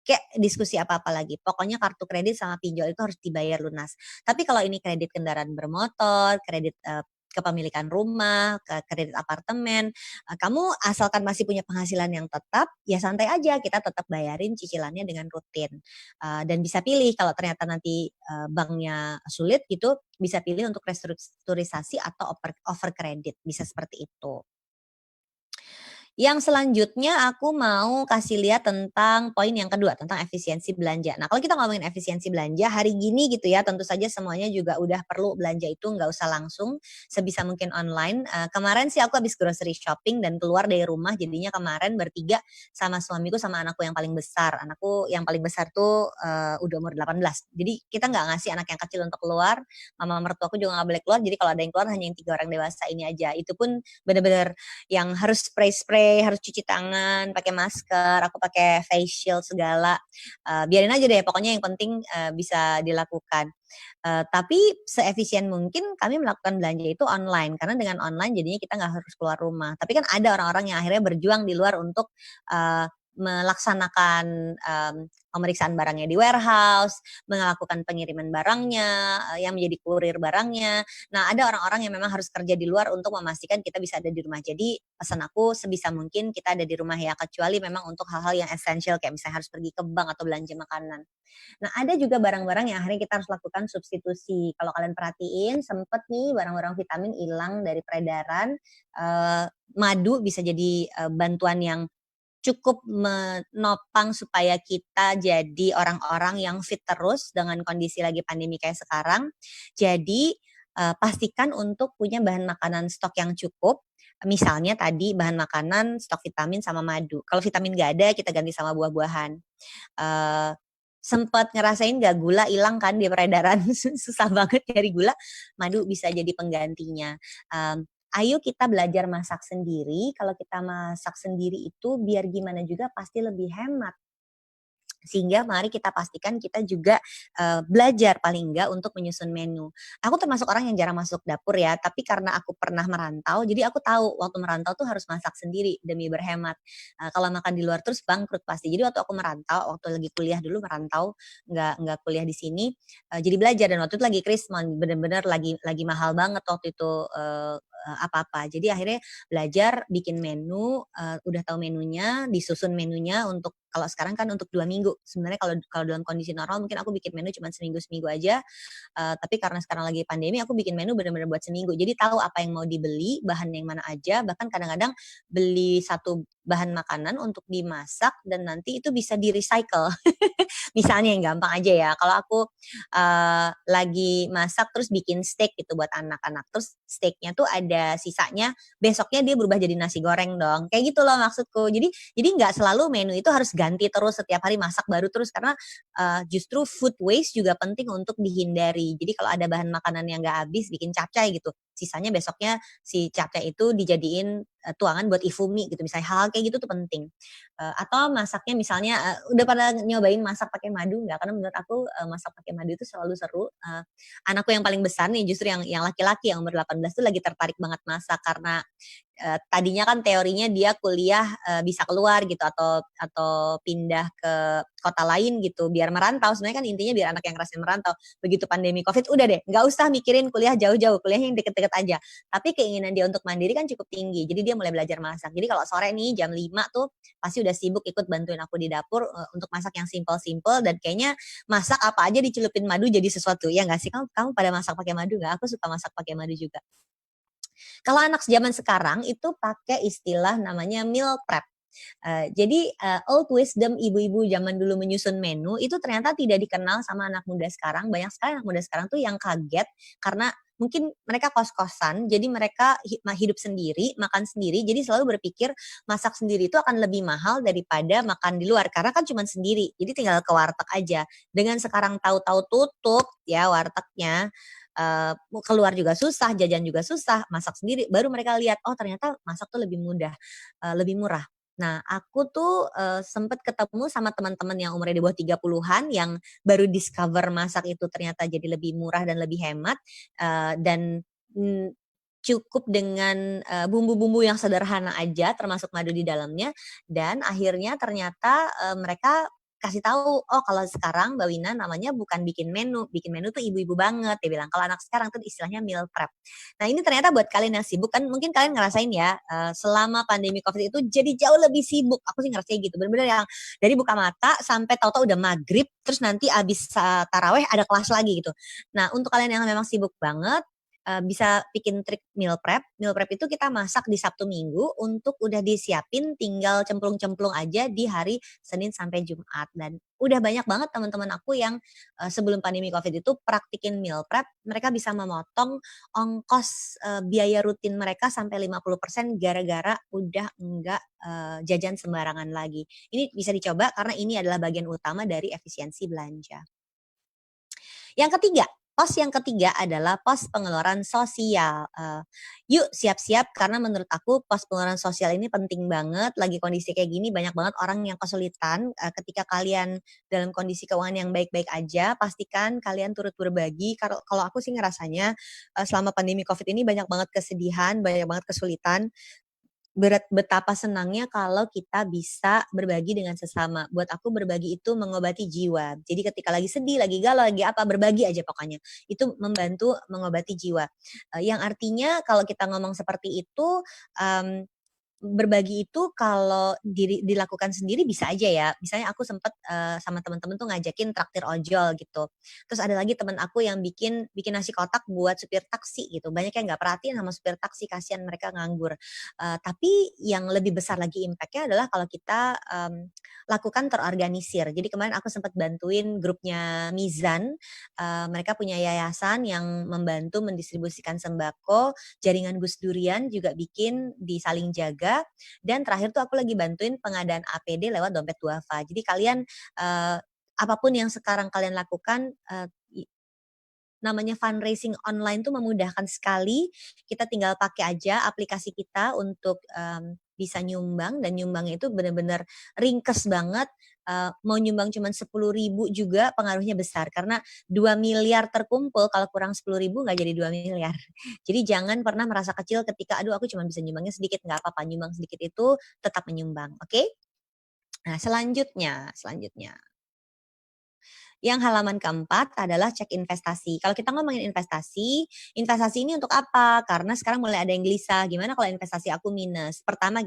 kayak diskusi apa-apa lagi. Pokoknya kartu kredit sama pinjol itu harus dibayar lunas. Tapi kalau ini kredit kendaraan bermotor, kredit kepemilikan rumah, kredit apartemen, kamu asalkan masih punya penghasilan yang tetap, ya santai aja, kita tetap bayarin cicilannya dengan rutin. Dan bisa pilih kalau ternyata nanti banknya sulit gitu, bisa pilih untuk restrukturisasi atau over kredit, bisa seperti itu. Yang selanjutnya aku mau kasih lihat tentang poin yang kedua, tentang efisiensi belanja. Nah, kalau kita ngomongin efisiensi belanja hari gini gitu ya, tentu saja semuanya juga udah perlu belanja itu nggak usah langsung, sebisa mungkin online. Kemarin sih aku habis grocery shopping dan keluar dari rumah, jadinya kemarin bertiga sama suamiku sama anakku yang paling besar. Anakku yang paling besar tuh udah umur 18. Jadi kita nggak ngasih anak yang kecil untuk keluar, mama mertuaku juga nggak boleh keluar, jadi kalau ada yang keluar hanya yang 3 orang dewasa ini aja. Itu pun benar-benar yang harus spray, harus cuci tangan, pakai masker, aku pakai face shield segala. Biarin aja deh, pokoknya yang penting bisa dilakukan. Tapi seefisien mungkin kami melakukan belanja itu online, karena dengan online jadinya kita nggak harus keluar rumah. Tapi kan ada orang-orang yang akhirnya berjuang di luar untuk melaksanakan pemeriksaan barangnya di warehouse, melakukan pengiriman barangnya, yang menjadi kurir barangnya. Nah, ada orang-orang yang memang harus kerja di luar untuk memastikan kita bisa ada di rumah. Jadi, pesan aku sebisa mungkin kita ada di rumah ya, kecuali memang untuk hal-hal yang esensial kayak misalnya harus pergi ke bank atau belanja makanan. Nah, ada juga barang-barang yang akhirnya kita harus lakukan substitusi. Kalau kalian perhatiin, sempet nih barang-barang vitamin hilang dari peredaran. Madu bisa jadi bantuan yang cukup menopang supaya kita jadi orang-orang yang fit terus dengan kondisi lagi pandemi kayak sekarang. Jadi pastikan untuk punya bahan makanan stok yang cukup. Misalnya tadi bahan makanan, stok vitamin sama madu. Kalau vitamin nggak ada, kita ganti sama buah-buahan. Sempat ngerasain gak gula hilang kan di peredaran, susah banget cari gula, madu bisa jadi penggantinya. Ayo kita belajar masak sendiri. Kalau kita masak sendiri itu biar gimana juga pasti lebih hemat. Sehingga mari kita pastikan kita juga belajar paling enggak untuk menyusun menu. Aku termasuk orang yang jarang masuk dapur ya, tapi karena aku pernah merantau, jadi aku tahu waktu merantau tuh harus masak sendiri demi berhemat. Kalau makan di luar terus bangkrut pasti. Jadi waktu aku merantau, waktu lagi kuliah dulu merantau, nggak kuliah di sini, jadi belajar dan waktu itu lagi krismon, bener-bener lagi mahal banget waktu itu apa-apa. Jadi akhirnya belajar bikin menu, udah tahu menunya, disusun menunya untuk kalau sekarang kan untuk 2 minggu. Sebenarnya kalau kalau dalam kondisi normal mungkin aku bikin menu cuma seminggu-seminggu aja, tapi karena sekarang lagi pandemi aku bikin menu benar-benar buat seminggu. Jadi tahu apa yang mau dibeli, bahan yang mana aja, bahkan kadang-kadang beli satu bahan makanan untuk dimasak dan nanti itu bisa di-recycle. Misalnya yang gampang aja ya, kalau aku lagi masak terus bikin steak gitu buat anak-anak, terus steaknya tuh ada sisanya, besoknya dia berubah jadi nasi goreng dong, kayak gitu loh maksudku. Jadi nggak selalu menu itu harus ganti terus setiap hari masak baru terus, karena justru food waste juga penting untuk dihindari. Jadi kalau ada bahan makanan yang nggak habis, bikin capcay gitu, sisanya besoknya si capcay itu dijadiin tuangan buat ifumi gitu, misalnya hal kayak gitu tuh penting. Atau masaknya misalnya udah pada nyobain masak pakai madu nggak? Karena menurut aku masak pakai madu itu selalu seru. Anakku yang paling besar nih justru yang laki-laki yang umur 18 tuh lagi tertarik banget masak karena tadinya kan teorinya dia kuliah bisa keluar gitu atau pindah ke kota lain gitu biar merantau. Sebenarnya kan intinya biar anak yang ngerasain merantau. Begitu pandemi Covid udah deh, nggak usah mikirin kuliah jauh-jauh, kuliah yang deket-deket aja. Tapi keinginan dia untuk mandiri kan cukup tinggi. Jadi dia mulai belajar masak. Jadi kalau sore nih jam 5 tuh pasti udah sibuk ikut bantuin aku di dapur untuk masak yang simple-simple dan kayaknya masak apa aja dicelupin madu jadi sesuatu. Ya nggak sih? Kamu pada masak pakai madu nggak? Aku suka masak pakai madu juga. Kalau anak zaman sekarang itu pakai istilah namanya meal prep. Jadi old wisdom ibu-ibu zaman dulu menyusun menu itu ternyata tidak dikenal sama anak muda sekarang. Banyak sekali anak muda sekarang tuh yang kaget karena mungkin mereka kos-kosan, jadi mereka hidup sendiri, makan sendiri, jadi selalu berpikir masak sendiri itu akan lebih mahal daripada makan di luar karena kan cuma sendiri, jadi tinggal ke warteg aja. Dengan sekarang tahu-tahu tutup ya wartegnya, keluar juga susah, jajan juga susah, masak sendiri, baru mereka lihat oh ternyata masak tuh lebih mudah, lebih murah. Nah, aku tuh sempet ketemu sama teman-teman yang umurnya di bawah 30-an yang baru discover masak itu ternyata jadi lebih murah dan lebih hemat, dan cukup dengan bumbu-bumbu yang sederhana aja termasuk madu di dalamnya dan akhirnya ternyata mereka kasih tahu, "Oh kalau sekarang Mbak Wina namanya bukan bikin menu tuh ibu-ibu banget," dia bilang, "kalau anak sekarang tuh istilahnya meal prep." Nah ini ternyata buat kalian yang sibuk kan mungkin kalian ngerasain ya, selama pandemi Covid itu jadi jauh lebih sibuk, aku sih ngerasain gitu, bener-bener yang dari buka mata sampai tahu-tahu udah maghrib, terus nanti abis taraweh ada kelas lagi gitu. Nah untuk kalian yang memang sibuk banget, bisa bikin trik meal prep. Meal prep itu kita masak di Sabtu Minggu untuk udah disiapin tinggal cemplung-cemplung aja di hari Senin sampai Jumat dan udah banyak banget teman-teman aku yang sebelum pandemi Covid itu praktikin meal prep, mereka bisa memotong ongkos biaya rutin mereka sampai 50% gara-gara udah enggak jajan sembarangan lagi. Ini bisa dicoba karena ini adalah bagian utama dari efisiensi belanja. Yang ketiga, pos yang ketiga adalah pos pengeluaran sosial. Yuk siap-siap karena menurut aku pos pengeluaran sosial ini penting banget. Lagi kondisi kayak gini banyak banget orang yang kesulitan. Ketika kalian dalam kondisi keuangan yang baik-baik aja, pastikan kalian turut berbagi. Kalau aku sih ngerasanya selama pandemi Covid ini banyak banget kesedihan, banyak banget kesulitan. Betapa senangnya kalau kita bisa berbagi dengan sesama. Buat aku berbagi itu mengobati jiwa. Jadi ketika lagi sedih, lagi galau, lagi apa, berbagi aja pokoknya. Itu membantu mengobati jiwa. Yang artinya kalau kita ngomong seperti itu, berbagi itu kalau dilakukan sendiri bisa aja ya. Misalnya aku sempet sama teman-teman tuh ngajakin traktir ojol gitu. Terus ada lagi teman aku yang bikin nasi kotak buat supir taksi gitu. Banyak yang nggak perhatiin sama supir taksi, kasihan mereka nganggur. Tapi yang lebih besar lagi impact-nya adalah kalau kita lakukan terorganisir. Jadi kemarin aku sempat bantuin grupnya Mizan. Mereka punya yayasan yang membantu mendistribusikan sembako. Jaringan Gus Durian juga bikin di Saling Jaga. Dan terakhir tuh aku lagi bantuin pengadaan APD lewat Dompet Duafa. Jadi kalian apapun yang sekarang kalian lakukan namanya fundraising online tuh memudahkan sekali. Kita tinggal pakai aja aplikasi kita untuk bisa nyumbang dan nyumbangnya itu benar-benar ringkes banget. mau nyumbang cuma 10.000 juga pengaruhnya besar. Karena 2 miliar terkumpul kalau kurang 10.000 nggak jadi 2 miliar. Jadi jangan pernah merasa kecil ketika, aduh aku cuma bisa nyumbangnya sedikit, nggak apa-apa. Nyumbang sedikit itu tetap menyumbang, oke? Nah selanjutnya. Yang halaman keempat adalah cek investasi. Kalau kita ngomongin investasi ini untuk apa? Karena sekarang mulai ada yang gelisah, gimana kalau investasi aku minus? Pertama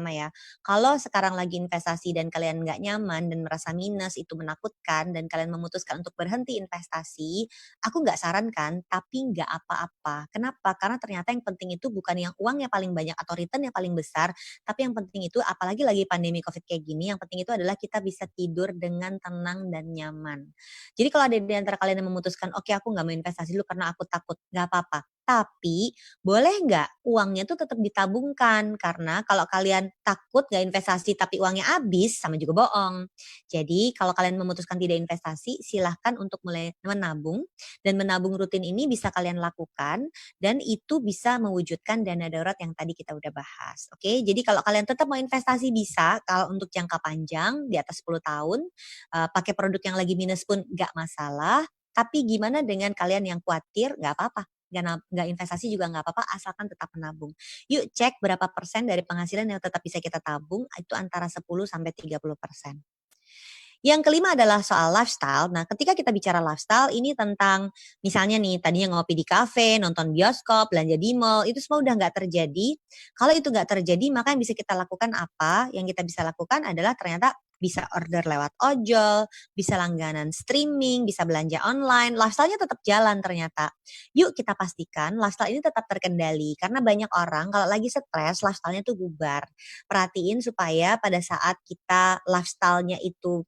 ya, kalau sekarang lagi investasi dan kalian nggak nyaman dan merasa minus, itu menakutkan, dan kalian memutuskan untuk berhenti investasi, aku nggak sarankan, tapi nggak apa-apa. Kenapa? Karena ternyata yang penting itu bukan yang uangnya paling banyak atau return yang paling besar, tapi yang penting itu, apalagi lagi pandemi COVID kayak gini, yang penting itu adalah kita bisa tidur dengan tenang dan nyaman. Jadi kalau ada di antara kalian yang memutuskan, oke aku nggak mau investasi dulu karena aku takut, nggak apa-apa. Tapi boleh nggak uangnya tuh tetap ditabungkan? Karena kalau kalian takut nggak investasi tapi uangnya habis, sama juga bohong. Jadi kalau kalian memutuskan tidak investasi, silahkan untuk mulai menabung. Dan menabung rutin ini bisa kalian lakukan. Dan itu bisa mewujudkan dana darurat yang tadi kita udah bahas. Oke, jadi kalau kalian tetap mau investasi bisa, kalau untuk jangka panjang di atas 10 tahun, pakai produk yang lagi minus pun nggak masalah. Tapi gimana dengan kalian yang khawatir? Nggak apa-apa. Nggak investasi juga nggak apa-apa, asalkan tetap menabung. Yuk cek berapa persen dari penghasilan yang tetap bisa kita tabung, itu antara 10-30%. Yang kelima adalah soal lifestyle. Nah, ketika kita bicara lifestyle, ini tentang misalnya nih, tadinya ngopi di kafe, nonton bioskop, belanja di mall, itu semua udah nggak terjadi. Kalau itu nggak terjadi, maka yang bisa kita lakukan apa? Yang kita bisa lakukan adalah ternyata bisa order lewat ojol, bisa langganan streaming, bisa belanja online, lifestyle-nya tetap jalan ternyata. Yuk kita pastikan lifestyle ini tetap terkendali, karena banyak orang kalau lagi stres, lifestyle-nya tuh bubar. Perhatiin supaya pada saat kita lifestyle-nya itu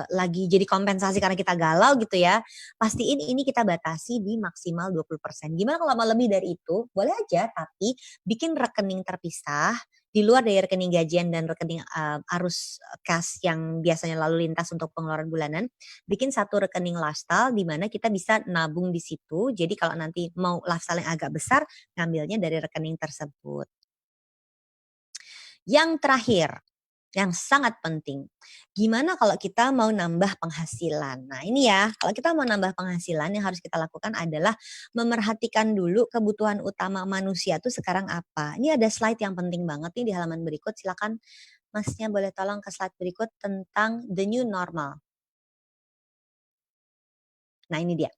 lagi jadi kompensasi karena kita galau gitu ya, pastiin ini kita batasi di maksimal 20%. Gimana kalau mau lebih dari itu? Boleh aja, tapi bikin rekening terpisah di luar dari rekening gajian dan rekening arus kas yang biasanya lalu lintas untuk pengeluaran bulanan. Bikin satu rekening lifestyle di mana kita bisa nabung di situ. Jadi kalau nanti mau lifestyle yang agak besar, ngambilnya dari rekening tersebut. Yang terakhir, yang sangat penting, gimana kalau kita mau nambah penghasilan? Nah ini ya, kalau kita mau nambah penghasilan yang harus kita lakukan adalah memerhatikan dulu kebutuhan utama manusia tuh sekarang apa. Ini ada slide yang penting banget nih di halaman berikut, silakan Masnya boleh tolong ke slide berikut tentang the new normal. Nah ini dia.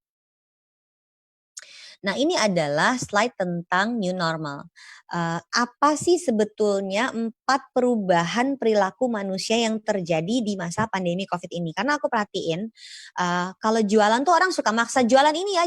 Nah ini adalah slide tentang new normal. Apa sih sebetulnya 4 perubahan perilaku manusia yang terjadi di masa pandemi COVID ini? Karena aku perhatiin kalau jualan tuh orang suka maksa jualan ini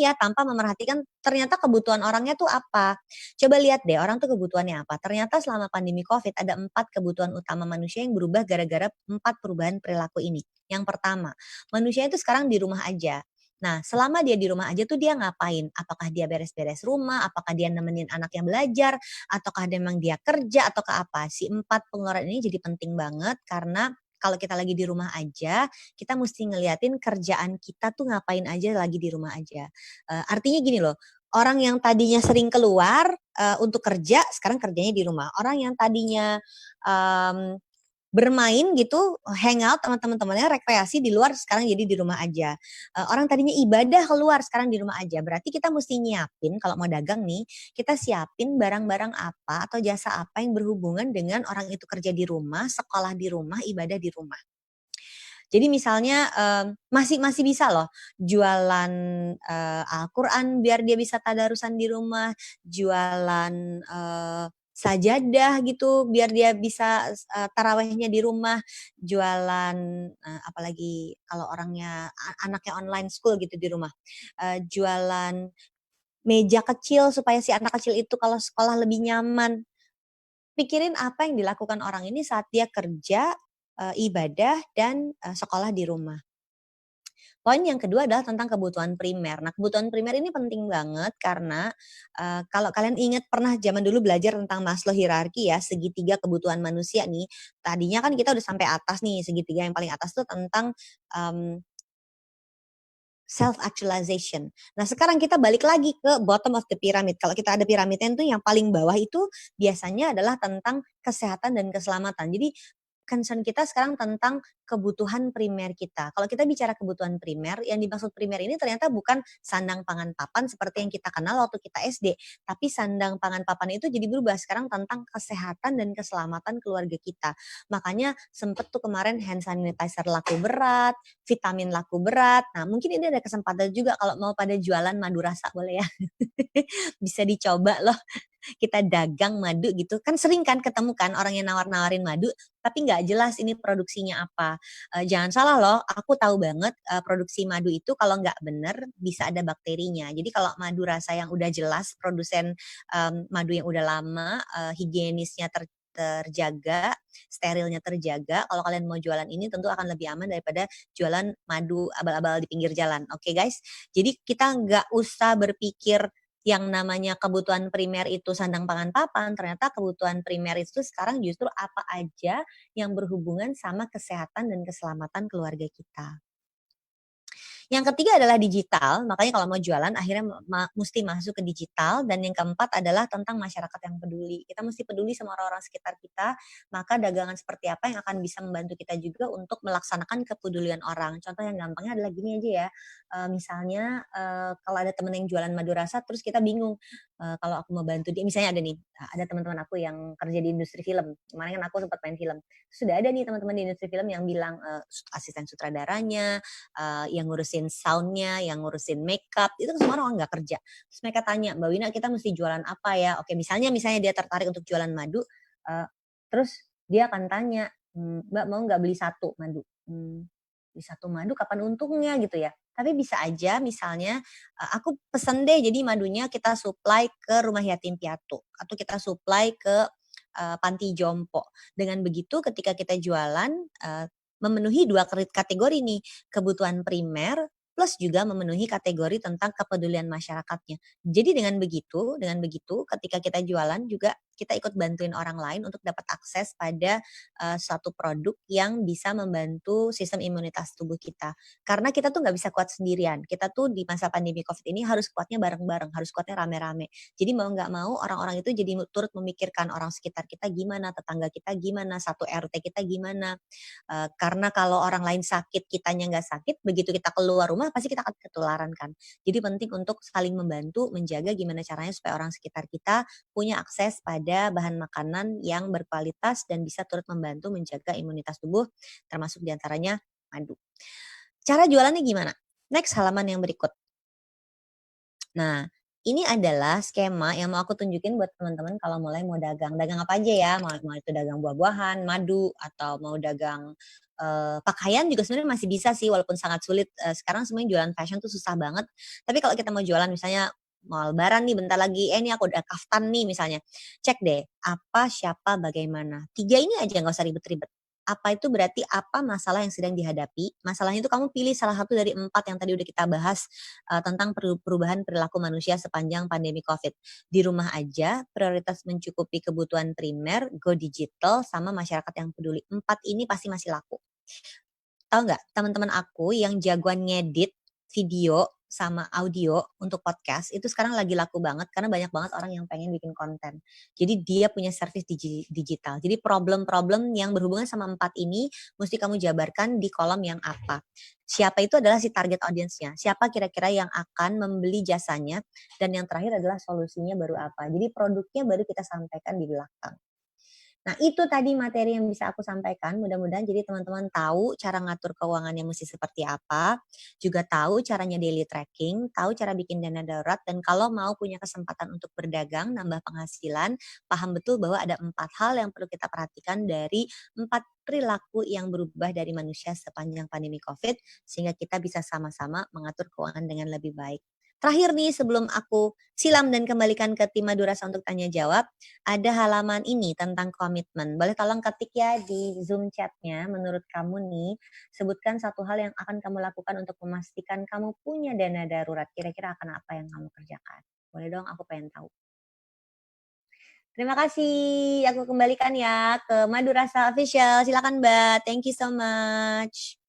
ya tanpa memerhatikan ternyata kebutuhan orangnya tuh apa. Coba lihat deh orang tuh kebutuhannya apa. Ternyata selama pandemi COVID ada 4 kebutuhan utama manusia yang berubah gara-gara 4 perubahan perilaku ini. Yang pertama, manusia itu sekarang di rumah aja. Nah, selama dia di rumah aja tuh dia ngapain? Apakah dia beres-beres rumah? Apakah dia nemenin anaknya belajar? Ataukah memang dia kerja? Ataukah apa? Si 4 pengeluaran ini jadi penting banget karena kalau kita lagi di rumah aja, kita mesti ngeliatin kerjaan kita tuh ngapain aja lagi di rumah aja. Artinya gini loh, orang yang tadinya sering keluar untuk kerja, sekarang kerjanya di rumah. Orang yang tadinya bermain gitu, hangout sama teman-temannya, rekreasi di luar, sekarang jadi di rumah aja. Orang tadinya ibadah keluar, sekarang di rumah aja. Berarti kita mesti nyiapin, kalau mau dagang nih, kita siapin barang-barang apa atau jasa apa yang berhubungan dengan orang itu kerja di rumah, sekolah di rumah, ibadah di rumah. Jadi misalnya masih bisa loh jualan Al-Quran biar dia bisa tadarusan di rumah, jualan sajadah gitu biar dia bisa tarawehnya di rumah, jualan apalagi kalau orangnya anaknya online school gitu di rumah, jualan meja kecil supaya si anak kecil itu kalau sekolah lebih nyaman. Pikirin apa yang dilakukan orang ini saat dia kerja, ibadah dan sekolah di rumah. Poin yang kedua adalah tentang kebutuhan primer. Nah, kebutuhan primer ini penting banget karena kalau kalian ingat pernah zaman dulu belajar tentang Maslow hierarki ya, segitiga kebutuhan manusia nih. Tadinya kan kita udah sampai atas nih, segitiga yang paling atas tuh tentang self actualization. Nah, sekarang kita balik lagi ke bottom of the pyramid. Kalau kita ada piramidnya itu yang paling bawah itu biasanya adalah tentang kesehatan dan keselamatan. Jadi concern kita sekarang tentang kebutuhan primer kita. Kalau kita bicara kebutuhan primer, yang dimaksud primer ini ternyata bukan sandang pangan papan seperti yang kita kenal waktu kita SD, tapi sandang pangan papan itu jadi berubah sekarang tentang kesehatan dan keselamatan keluarga kita. Makanya sempet tuh kemarin hand sanitizer laku berat, vitamin laku berat. Nah, mungkin ini ada kesempatan juga kalau mau pada jualan madu rasa, boleh ya. Bisa dicoba loh. Kita dagang madu gitu, kan sering kan ketemu kan orang yang nawar-nawarin madu, tapi nggak jelas ini produksinya apa. Jangan salah loh, aku tahu banget produksi madu itu kalau nggak bener bisa ada bakterinya. Jadi kalau madu rasa yang udah jelas, produsen madu yang udah lama, higienisnya terjaga, sterilnya terjaga. Kalau kalian mau jualan ini tentu akan lebih aman daripada jualan madu abal-abal di pinggir jalan. Oke guys, jadi kita nggak usah berpikir yang namanya kebutuhan primer itu sandang pangan papan, ternyata kebutuhan primer itu sekarang justru apa aja yang berhubungan sama kesehatan dan keselamatan keluarga kita. Yang ketiga adalah digital, makanya kalau mau jualan akhirnya mesti masuk ke digital. Dan yang keempat adalah tentang masyarakat yang peduli. Kita mesti peduli sama orang-orang sekitar kita, maka dagangan seperti apa yang akan bisa membantu kita juga untuk melaksanakan kepedulian orang. Contoh yang gampangnya adalah gini aja ya, misalnya kalau ada temen yang jualan madu rasa terus kita bingung, kalau aku mau bantu dia, misalnya ada nih, ada teman-teman aku yang kerja di industri film, kemarin kan aku sempat main film, sudah ada nih teman-teman di industri film yang bilang asisten sutradaranya, yang ngurusin soundnya, yang ngurusin makeup, itu semua orang nggak kerja. Terus mereka tanya, Mbak Wina kita mesti jualan apa ya? Oke, misalnya dia tertarik untuk jualan madu, terus dia akan tanya, Mbak mau nggak beli satu madu? Beli satu madu kapan untungnya gitu ya? Tapi bisa aja misalnya aku pesen deh jadi madunya kita supply ke rumah yatim piatu atau kita supply ke panti jompo. Dengan begitu ketika kita jualan memenuhi dua kategori nih, kebutuhan primer plus juga memenuhi kategori tentang kepedulian masyarakatnya. Jadi dengan begitu ketika kita jualan juga kita ikut bantuin orang lain untuk dapat akses pada suatu produk yang bisa membantu sistem imunitas tubuh kita. Karena kita tuh nggak bisa kuat sendirian. Kita tuh di masa pandemi COVID ini harus kuatnya bareng-bareng, harus kuatnya rame-rame. Jadi mau nggak mau orang-orang itu jadi turut memikirkan orang sekitar kita gimana, tetangga kita gimana, satu RT kita gimana. Karena kalau orang lain sakit, kitanya nggak sakit, begitu kita keluar rumah pasti kita akan ketularan kan. Jadi penting untuk saling membantu, menjaga gimana caranya supaya orang sekitar kita punya akses pada bahan makanan yang berkualitas dan bisa turut membantu menjaga imunitas tubuh, termasuk diantaranya madu. Cara jualannya gimana? Next halaman yang berikut. Nah, ini adalah skema yang mau aku tunjukin buat teman-teman kalau mulai mau dagang. Dagang apa aja ya, mau itu dagang buah-buahan, madu, atau mau dagang pakaian juga sebenarnya masih bisa sih walaupun sangat sulit. Sekarang semuanya jualan fashion tuh susah banget. Tapi kalau kita mau jualan misalnya mau lebaran nih bentar lagi, ini aku udah kaftan nih misalnya. Cek deh, apa, siapa, bagaimana. 3 ini aja nggak usah ribet-ribet. Apa itu berarti apa masalah yang sedang dihadapi. Masalahnya itu kamu pilih salah satu dari 4 yang tadi udah kita bahas tentang perubahan perilaku manusia sepanjang pandemi COVID. Di rumah aja, prioritas mencukupi kebutuhan primer, go digital, sama masyarakat yang peduli. 4 ini pasti masih laku. Tahu nggak teman-teman aku yang jagoan ngedit video sama audio untuk podcast itu sekarang lagi laku banget karena banyak banget orang yang pengen bikin konten. Jadi dia punya service digital. Jadi problem-problem yang berhubungan sama 4 ini mesti kamu jabarkan di kolom yang apa. Siapa itu adalah si target audiensnya. Siapa kira-kira yang akan membeli jasanya. Dan yang terakhir adalah solusinya baru apa. Jadi produknya baru kita sampaikan di belakang. Nah, itu tadi materi yang bisa aku sampaikan. Mudah-mudahan jadi teman-teman tahu cara ngatur keuangannya mesti seperti apa, juga tahu caranya daily tracking, tahu cara bikin dana darurat, dan kalau mau punya kesempatan untuk berdagang, nambah penghasilan, paham betul bahwa ada 4 hal yang perlu kita perhatikan dari 4 perilaku yang berubah dari manusia sepanjang pandemi COVID, sehingga kita bisa sama-sama mengatur keuangan dengan lebih baik. Terakhir nih sebelum aku silam dan kembalikan ke tim Madurasa untuk tanya jawab, ada halaman ini tentang komitmen. Boleh tolong ketik ya di Zoom chatnya, menurut kamu nih, sebutkan satu hal yang akan kamu lakukan untuk memastikan kamu punya dana darurat. Kira-kira akan apa yang kamu kerjakan? Boleh dong, aku pengen tahu. Terima kasih, aku kembalikan ya ke Madurasa Official. Silakan Mbak, thank you so much.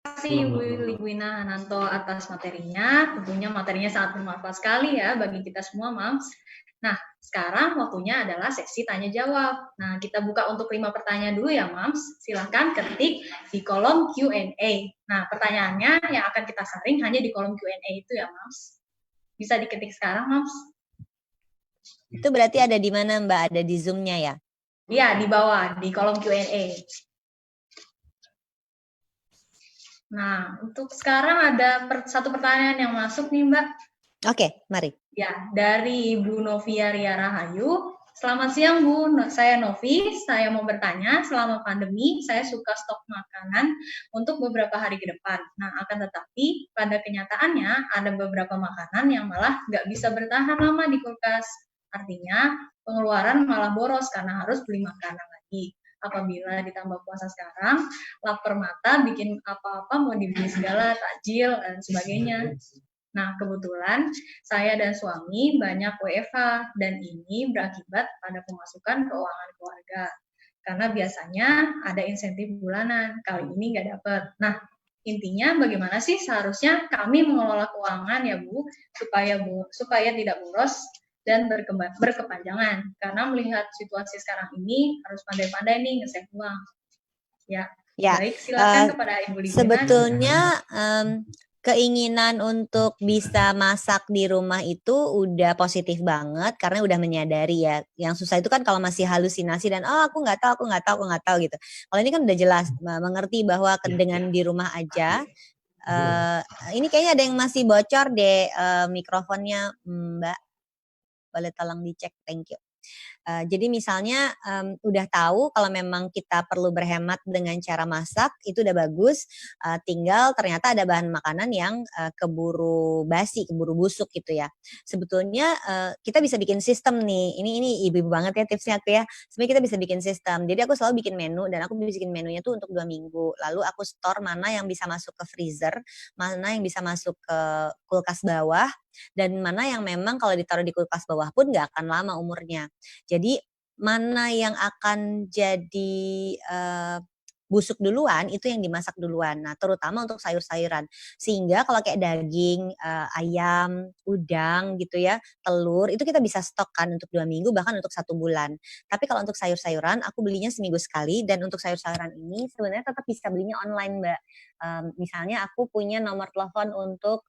Terima kasih Ibu Ligwina Hananto atas materinya. Tentunya materinya sangat bermanfaat sekali ya bagi kita semua, Mams. Nah, Sekarang waktunya adalah sesi tanya jawab. Nah, kita buka untuk 5 pertanyaan dulu ya, Mams. Silahkan ketik di kolom Q&A. Nah, pertanyaannya yang akan kita saring hanya di kolom Q&A itu ya, Mams. Bisa diketik sekarang, Mams. Itu berarti ada di mana, Mbak? Ada di Zoom-nya ya? Iya, di bawah, di kolom Q&A. Nah, untuk sekarang ada satu pertanyaan yang masuk nih, Mbak. Oke, mari. Ya, dari Ibu Novia Ria Rahayu. Selamat siang, Bu. Saya Novi. Saya mau bertanya, selama pandemi, saya suka stok makanan untuk beberapa hari ke depan. Nah, akan tetapi, pada kenyataannya, ada beberapa makanan yang malah nggak bisa bertahan lama di kulkas. Artinya, pengeluaran malah boros karena harus beli makanan lagi. Apabila ditambah puasa sekarang, lapar mata, bikin apa-apa mau dibeli segala, takjil, dan sebagainya. Nah, kebetulan saya dan suami banyak WFH dan ini berakibat pada pemasukan keuangan keluarga. Karena biasanya ada insentif bulanan, kali ini nggak dapat. Nah, intinya bagaimana sih seharusnya kami mengelola keuangan ya Bu, supaya tidak boros dan berkepanjangan. Karena melihat situasi sekarang ini harus pandai-pandai nih nge-save uang. Ya, baik silakan kepada Ibu Lina. Sebetulnya keinginan untuk bisa masak di rumah itu udah positif banget karena udah menyadari ya. Yang susah itu kan kalau masih halusinasi dan aku nggak tahu gitu. Kalau ini kan udah jelas mengerti bahwa dengan di rumah aja. Ini kayaknya ada yang masih bocor deh mikrofonnya, Mbak. Boleh tolong dicek, thank you. Jadi misalnya udah tahu kalau memang kita perlu berhemat dengan cara masak itu udah bagus, tinggal ternyata ada bahan makanan yang keburu basi, keburu busuk gitu ya. Sebetulnya kita bisa bikin sistem nih, ini ibu-ibu banget ya tipsnya aku ya. Sebenarnya kita bisa bikin sistem, jadi aku selalu bikin menu dan aku bikin menunya tuh untuk 2 minggu. Lalu aku store mana yang bisa masuk ke freezer, mana yang bisa masuk ke kulkas bawah, dan mana yang memang kalau ditaruh di kulkas bawah pun nggak akan lama umurnya. Jadi mana yang akan jadi busuk duluan itu yang dimasak duluan. Nah, terutama untuk sayur-sayuran. Sehingga kalau kayak daging, ayam, udang gitu ya, telur itu kita bisa stok kan untuk 2 minggu bahkan untuk 1 bulan. Tapi kalau untuk sayur-sayuran aku belinya seminggu sekali dan untuk sayur-sayuran ini sebenarnya tetap bisa belinya online, Mbak. Misalnya aku punya nomor telepon untuk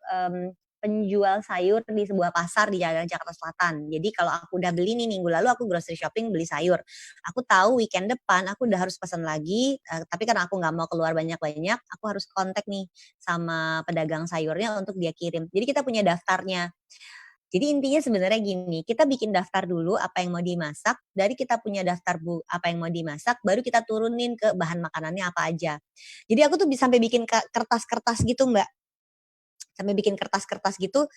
penjual sayur di sebuah pasar di Jakarta Selatan. Jadi kalau aku udah beli nih minggu lalu aku grocery shopping beli sayur. Aku tahu weekend depan aku udah harus pesan lagi, tapi karena aku nggak mau keluar banyak-banyak, aku harus kontak nih sama pedagang sayurnya untuk dia kirim. Jadi kita punya daftarnya. Jadi intinya sebenarnya gini, kita bikin daftar dulu apa yang mau dimasak, dari kita punya daftar apa yang mau dimasak, baru kita turunin ke bahan makanannya apa aja. Jadi aku tuh bisa sampai bikin kertas-kertas gitu Mbak. Sampai bikin kertas-kertas gitu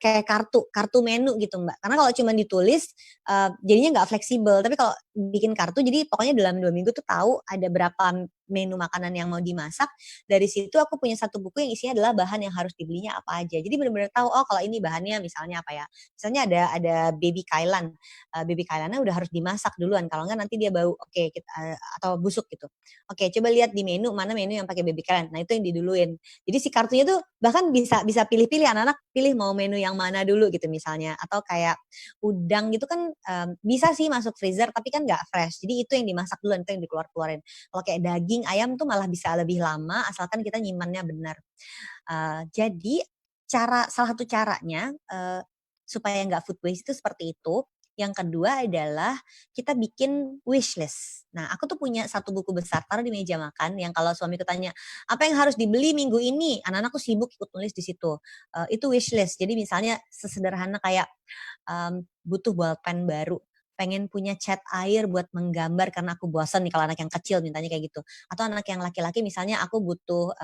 kayak kartu menu gitu Mbak. Karena kalau cuma ditulis jadinya nggak fleksibel. Tapi kalau bikin kartu jadi pokoknya dalam 2 minggu tuh tahu ada berapa menu makanan yang mau dimasak. Dari situ aku punya satu buku yang isinya adalah bahan yang harus dibelinya apa aja. Jadi benar-benar tahu kalau ini bahannya misalnya apa ya. Misalnya ada baby kailan. Baby kailannya udah harus dimasak duluan. Kalau nggak nanti dia bau atau busuk gitu. Oke, coba lihat di menu mana menu yang pakai baby kailan. Nah, itu yang diduluin. Jadi si kartunya tuh bahkan bisa pilih-pilih anak-anak pilih mau menu yang mana dulu gitu misalnya atau kayak udang gitu kan bisa sih masuk freezer tapi kan nggak fresh jadi itu yang dimasak dulu itu yang dikeluarin kalau kayak daging ayam tuh malah bisa lebih lama asalkan kita nyimpannya benar jadi salah satu caranya supaya nggak food waste itu seperti itu. Yang kedua adalah kita bikin wish list. Nah, aku tuh punya satu buku besar taruh di meja makan yang kalau suamiku tanya, apa yang harus dibeli minggu ini? Anak-anakku sibuk ikut nulis di situ. Itu wish list. Jadi misalnya sesederhana kayak butuh bolpen baru, pengen punya cat air buat menggambar karena aku bosan nih kalau anak yang kecil mintanya kayak gitu. Atau anak yang laki-laki misalnya aku butuh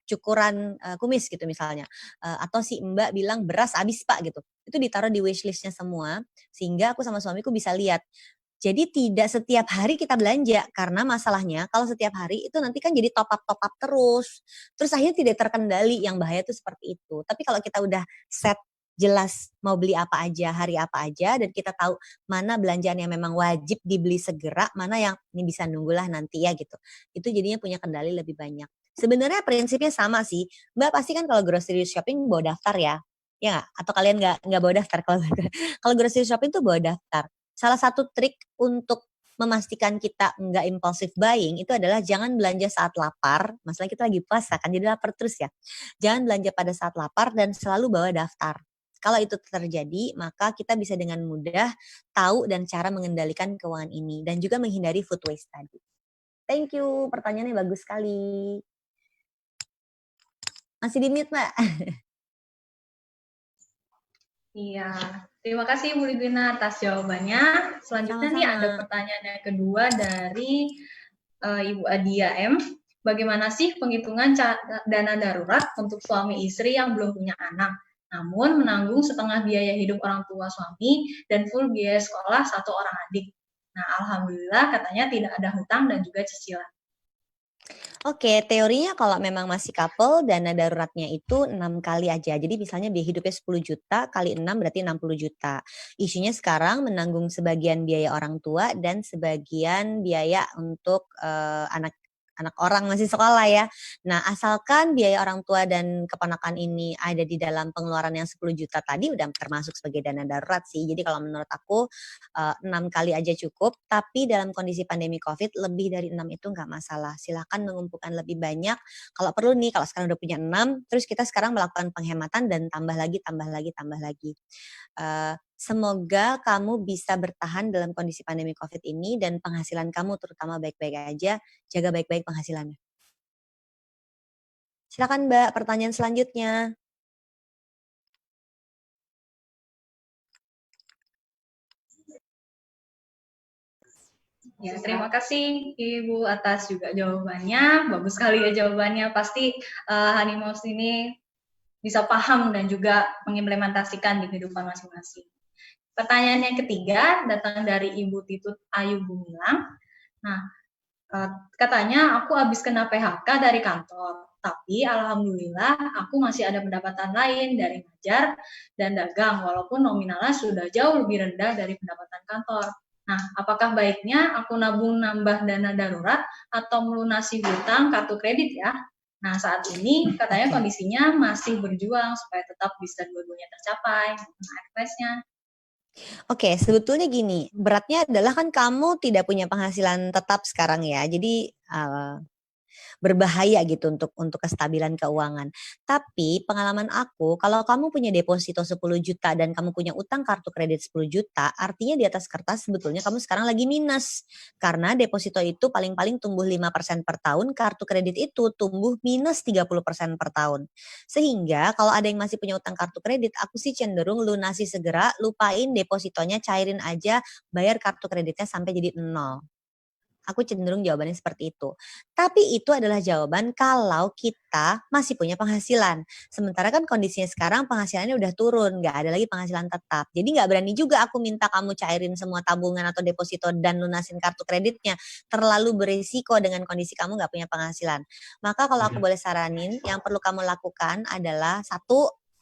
cukuran kumis gitu misalnya. Atau si Mbak bilang beras habis Pak gitu. Itu ditaruh di wishlistnya semua sehingga aku sama suamiku bisa lihat. Jadi tidak setiap hari kita belanja karena masalahnya kalau setiap hari itu nanti kan jadi top up terus. Terus akhirnya tidak terkendali yang bahaya itu seperti itu. Tapi kalau kita udah set jelas mau beli apa aja, hari apa aja dan kita tahu mana belanjaan yang memang wajib dibeli segera, mana yang ini bisa nunggulah nanti ya gitu. Itu jadinya punya kendali lebih banyak. Sebenarnya prinsipnya sama sih. Mbak pasti kan kalau grocery shopping bawa daftar ya. Ya nggak? Atau kalian nggak bawa daftar kalau grocery shopping tuh bawa daftar. Salah satu trik untuk memastikan kita nggak impulsive buying itu adalah jangan belanja saat lapar. Masalah kita lagi puasa kan, jadi lapar terus ya. Jangan belanja pada saat lapar dan selalu bawa daftar. Kalau itu terjadi, maka kita bisa dengan mudah tahu dan cara mengendalikan keuangan ini dan juga menghindari food waste tadi. Thank you, pertanyaannya bagus sekali. Masih di mute, Mbak. Iya, terima kasih Bu Lidwina atas jawabannya. Selanjutnya nih ada pertanyaan yang kedua dari Ibu Adia M. Bagaimana sih penghitungan dana darurat untuk suami istri yang belum punya anak, namun menanggung setengah biaya hidup orang tua suami dan full biaya sekolah satu orang adik? Nah, alhamdulillah katanya tidak ada hutang dan juga cicilan. Oke, teorinya kalau memang masih couple, dana daruratnya itu 6 kali aja. Jadi misalnya biaya hidupnya 10 juta, kali 6 berarti 60 juta. Isunya sekarang menanggung sebagian biaya orang tua dan sebagian biaya untuk anak orang masih sekolah ya. Nah, asalkan biaya orang tua dan keponakan ini ada di dalam pengeluaran yang 10 juta tadi udah termasuk sebagai dana darurat sih. Jadi kalau menurut aku 6 kali aja cukup, tapi dalam kondisi pandemi COVID lebih dari 6 itu nggak masalah. Silakan mengumpulkan lebih banyak. Kalau perlu nih, kalau sekarang udah punya 6, terus kita sekarang melakukan penghematan dan tambah lagi. Semoga kamu bisa bertahan dalam kondisi pandemi COVID ini dan penghasilan kamu terutama baik-baik aja, jaga baik-baik penghasilannya. Silakan Mbak, pertanyaan selanjutnya. Ya, terima kasih Ibu atas juga jawabannya. Bagus sekali ya jawabannya. Pasti Hanimals ini bisa paham dan juga mengimplementasikan di kehidupan masing-masing. Pertanyaan yang ketiga datang dari Ibu Titut Ayu Gumilang. Nah, katanya aku habis kena PHK dari kantor, tapi alhamdulillah aku masih ada pendapatan lain dari ngajar dan dagang, walaupun nominalnya sudah jauh lebih rendah dari pendapatan kantor. Nah, apakah baiknya aku nabung nambah dana darurat atau melunasi hutang kartu kredit ya? Nah, saat ini katanya kondisinya masih berjuang supaya tetap bisa dua-duanya tercapai. Nah, advice-nya. Oke, sebetulnya gini, beratnya adalah kan kamu tidak punya penghasilan tetap sekarang ya, jadi berbahaya gitu untuk kestabilan keuangan. Tapi pengalaman aku, kalau kamu punya deposito 10 juta dan kamu punya utang kartu kredit 10 juta, artinya di atas kertas sebetulnya kamu sekarang lagi minus. Karena deposito itu paling-paling tumbuh 5% per tahun, kartu kredit itu tumbuh minus 30% per tahun. Sehingga kalau ada yang masih punya utang kartu kredit, aku sih cenderung lunasi segera, lupain depositonya, cairin aja, bayar kartu kreditnya sampai jadi 0. Aku cenderung jawabannya seperti itu. Tapi itu adalah jawaban kalau kita masih punya penghasilan. Sementara kan kondisinya sekarang penghasilannya udah turun, nggak ada lagi penghasilan tetap. Jadi nggak berani juga aku minta kamu cairin semua tabungan atau deposito dan lunasin kartu kreditnya. Terlalu berisiko dengan kondisi kamu nggak punya penghasilan. Maka kalau aku boleh saranin, yang perlu kamu lakukan adalah 1,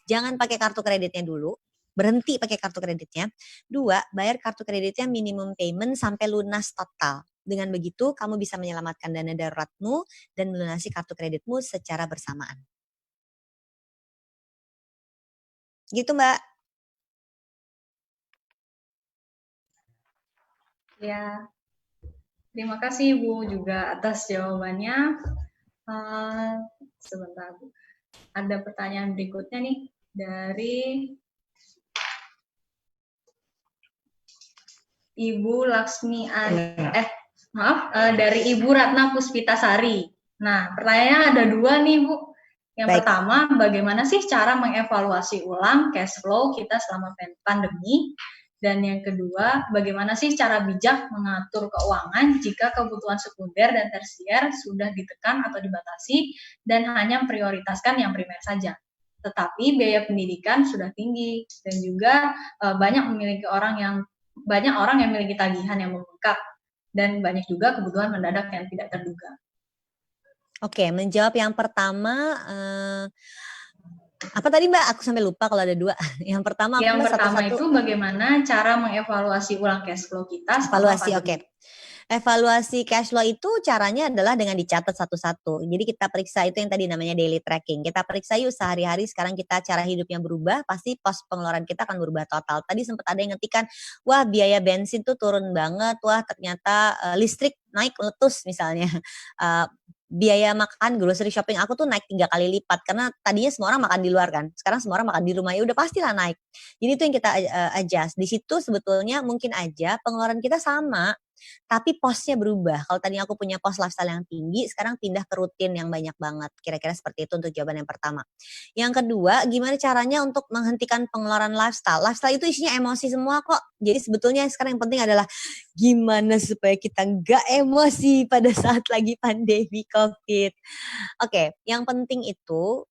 jangan pakai kartu kreditnya dulu. Berhenti pakai kartu kreditnya. 2, bayar kartu kreditnya minimum payment sampai lunas total. Dengan begitu, kamu bisa menyelamatkan dana daruratmu dan melunasi kartu kreditmu secara bersamaan. Gitu, Mbak. Ya, terima kasih Bu juga atas jawabannya. Sebentar, Bu. Ada pertanyaan berikutnya nih dari Ibu Laksmi dari Ibu Ratna Puspitasari. Nah, pertanyaannya ada 2 nih, Bu. Yang pertama, bagaimana sih cara mengevaluasi ulang cash flow kita selama pandemi? Dan yang kedua, bagaimana sih cara bijak mengatur keuangan jika kebutuhan sekunder dan tersier sudah ditekan atau dibatasi dan hanya memprioritaskan yang primer saja? Tetapi biaya pendidikan sudah tinggi dan juga banyak orang yang memiliki tagihan yang membengkak dan banyak juga kebutuhan mendadak yang tidak terduga. Oke, menjawab yang pertama, apa tadi Mbak? Aku sampai lupa kalau ada 2. Yang pertama itu bagaimana cara mengevaluasi ulang cash flow kita. Evaluasi, oke. Evaluasi cash flow itu caranya adalah dengan dicatat satu-satu. Jadi kita periksa itu yang tadi namanya daily tracking. Kita periksa yuk sehari-hari sekarang kita cara hidupnya berubah, pasti pos pengeluaran kita akan berubah total. Tadi sempat ada yang ngetikan, wah biaya bensin tuh turun banget, wah ternyata listrik naik meletus misalnya. Uh, biaya makan grocery shopping aku tuh naik 3 kali lipat karena tadinya semua orang makan di luar kan. Sekarang semua orang makan di rumah, ya udah pastilah naik. Jadi itu yang kita adjust. Di situ sebetulnya mungkin aja pengeluaran kita sama, tapi posnya berubah. Kalau tadi aku punya pos lifestyle yang tinggi, sekarang pindah ke rutin yang banyak banget. Kira-kira seperti itu untuk jawaban yang pertama. Yang kedua, gimana caranya untuk menghentikan pengeluaran lifestyle? Lifestyle itu isinya emosi semua kok. Jadi sebetulnya sekarang yang penting adalah gimana supaya kita nggak emosi pada saat lagi pandemi COVID. Oke, yang penting itu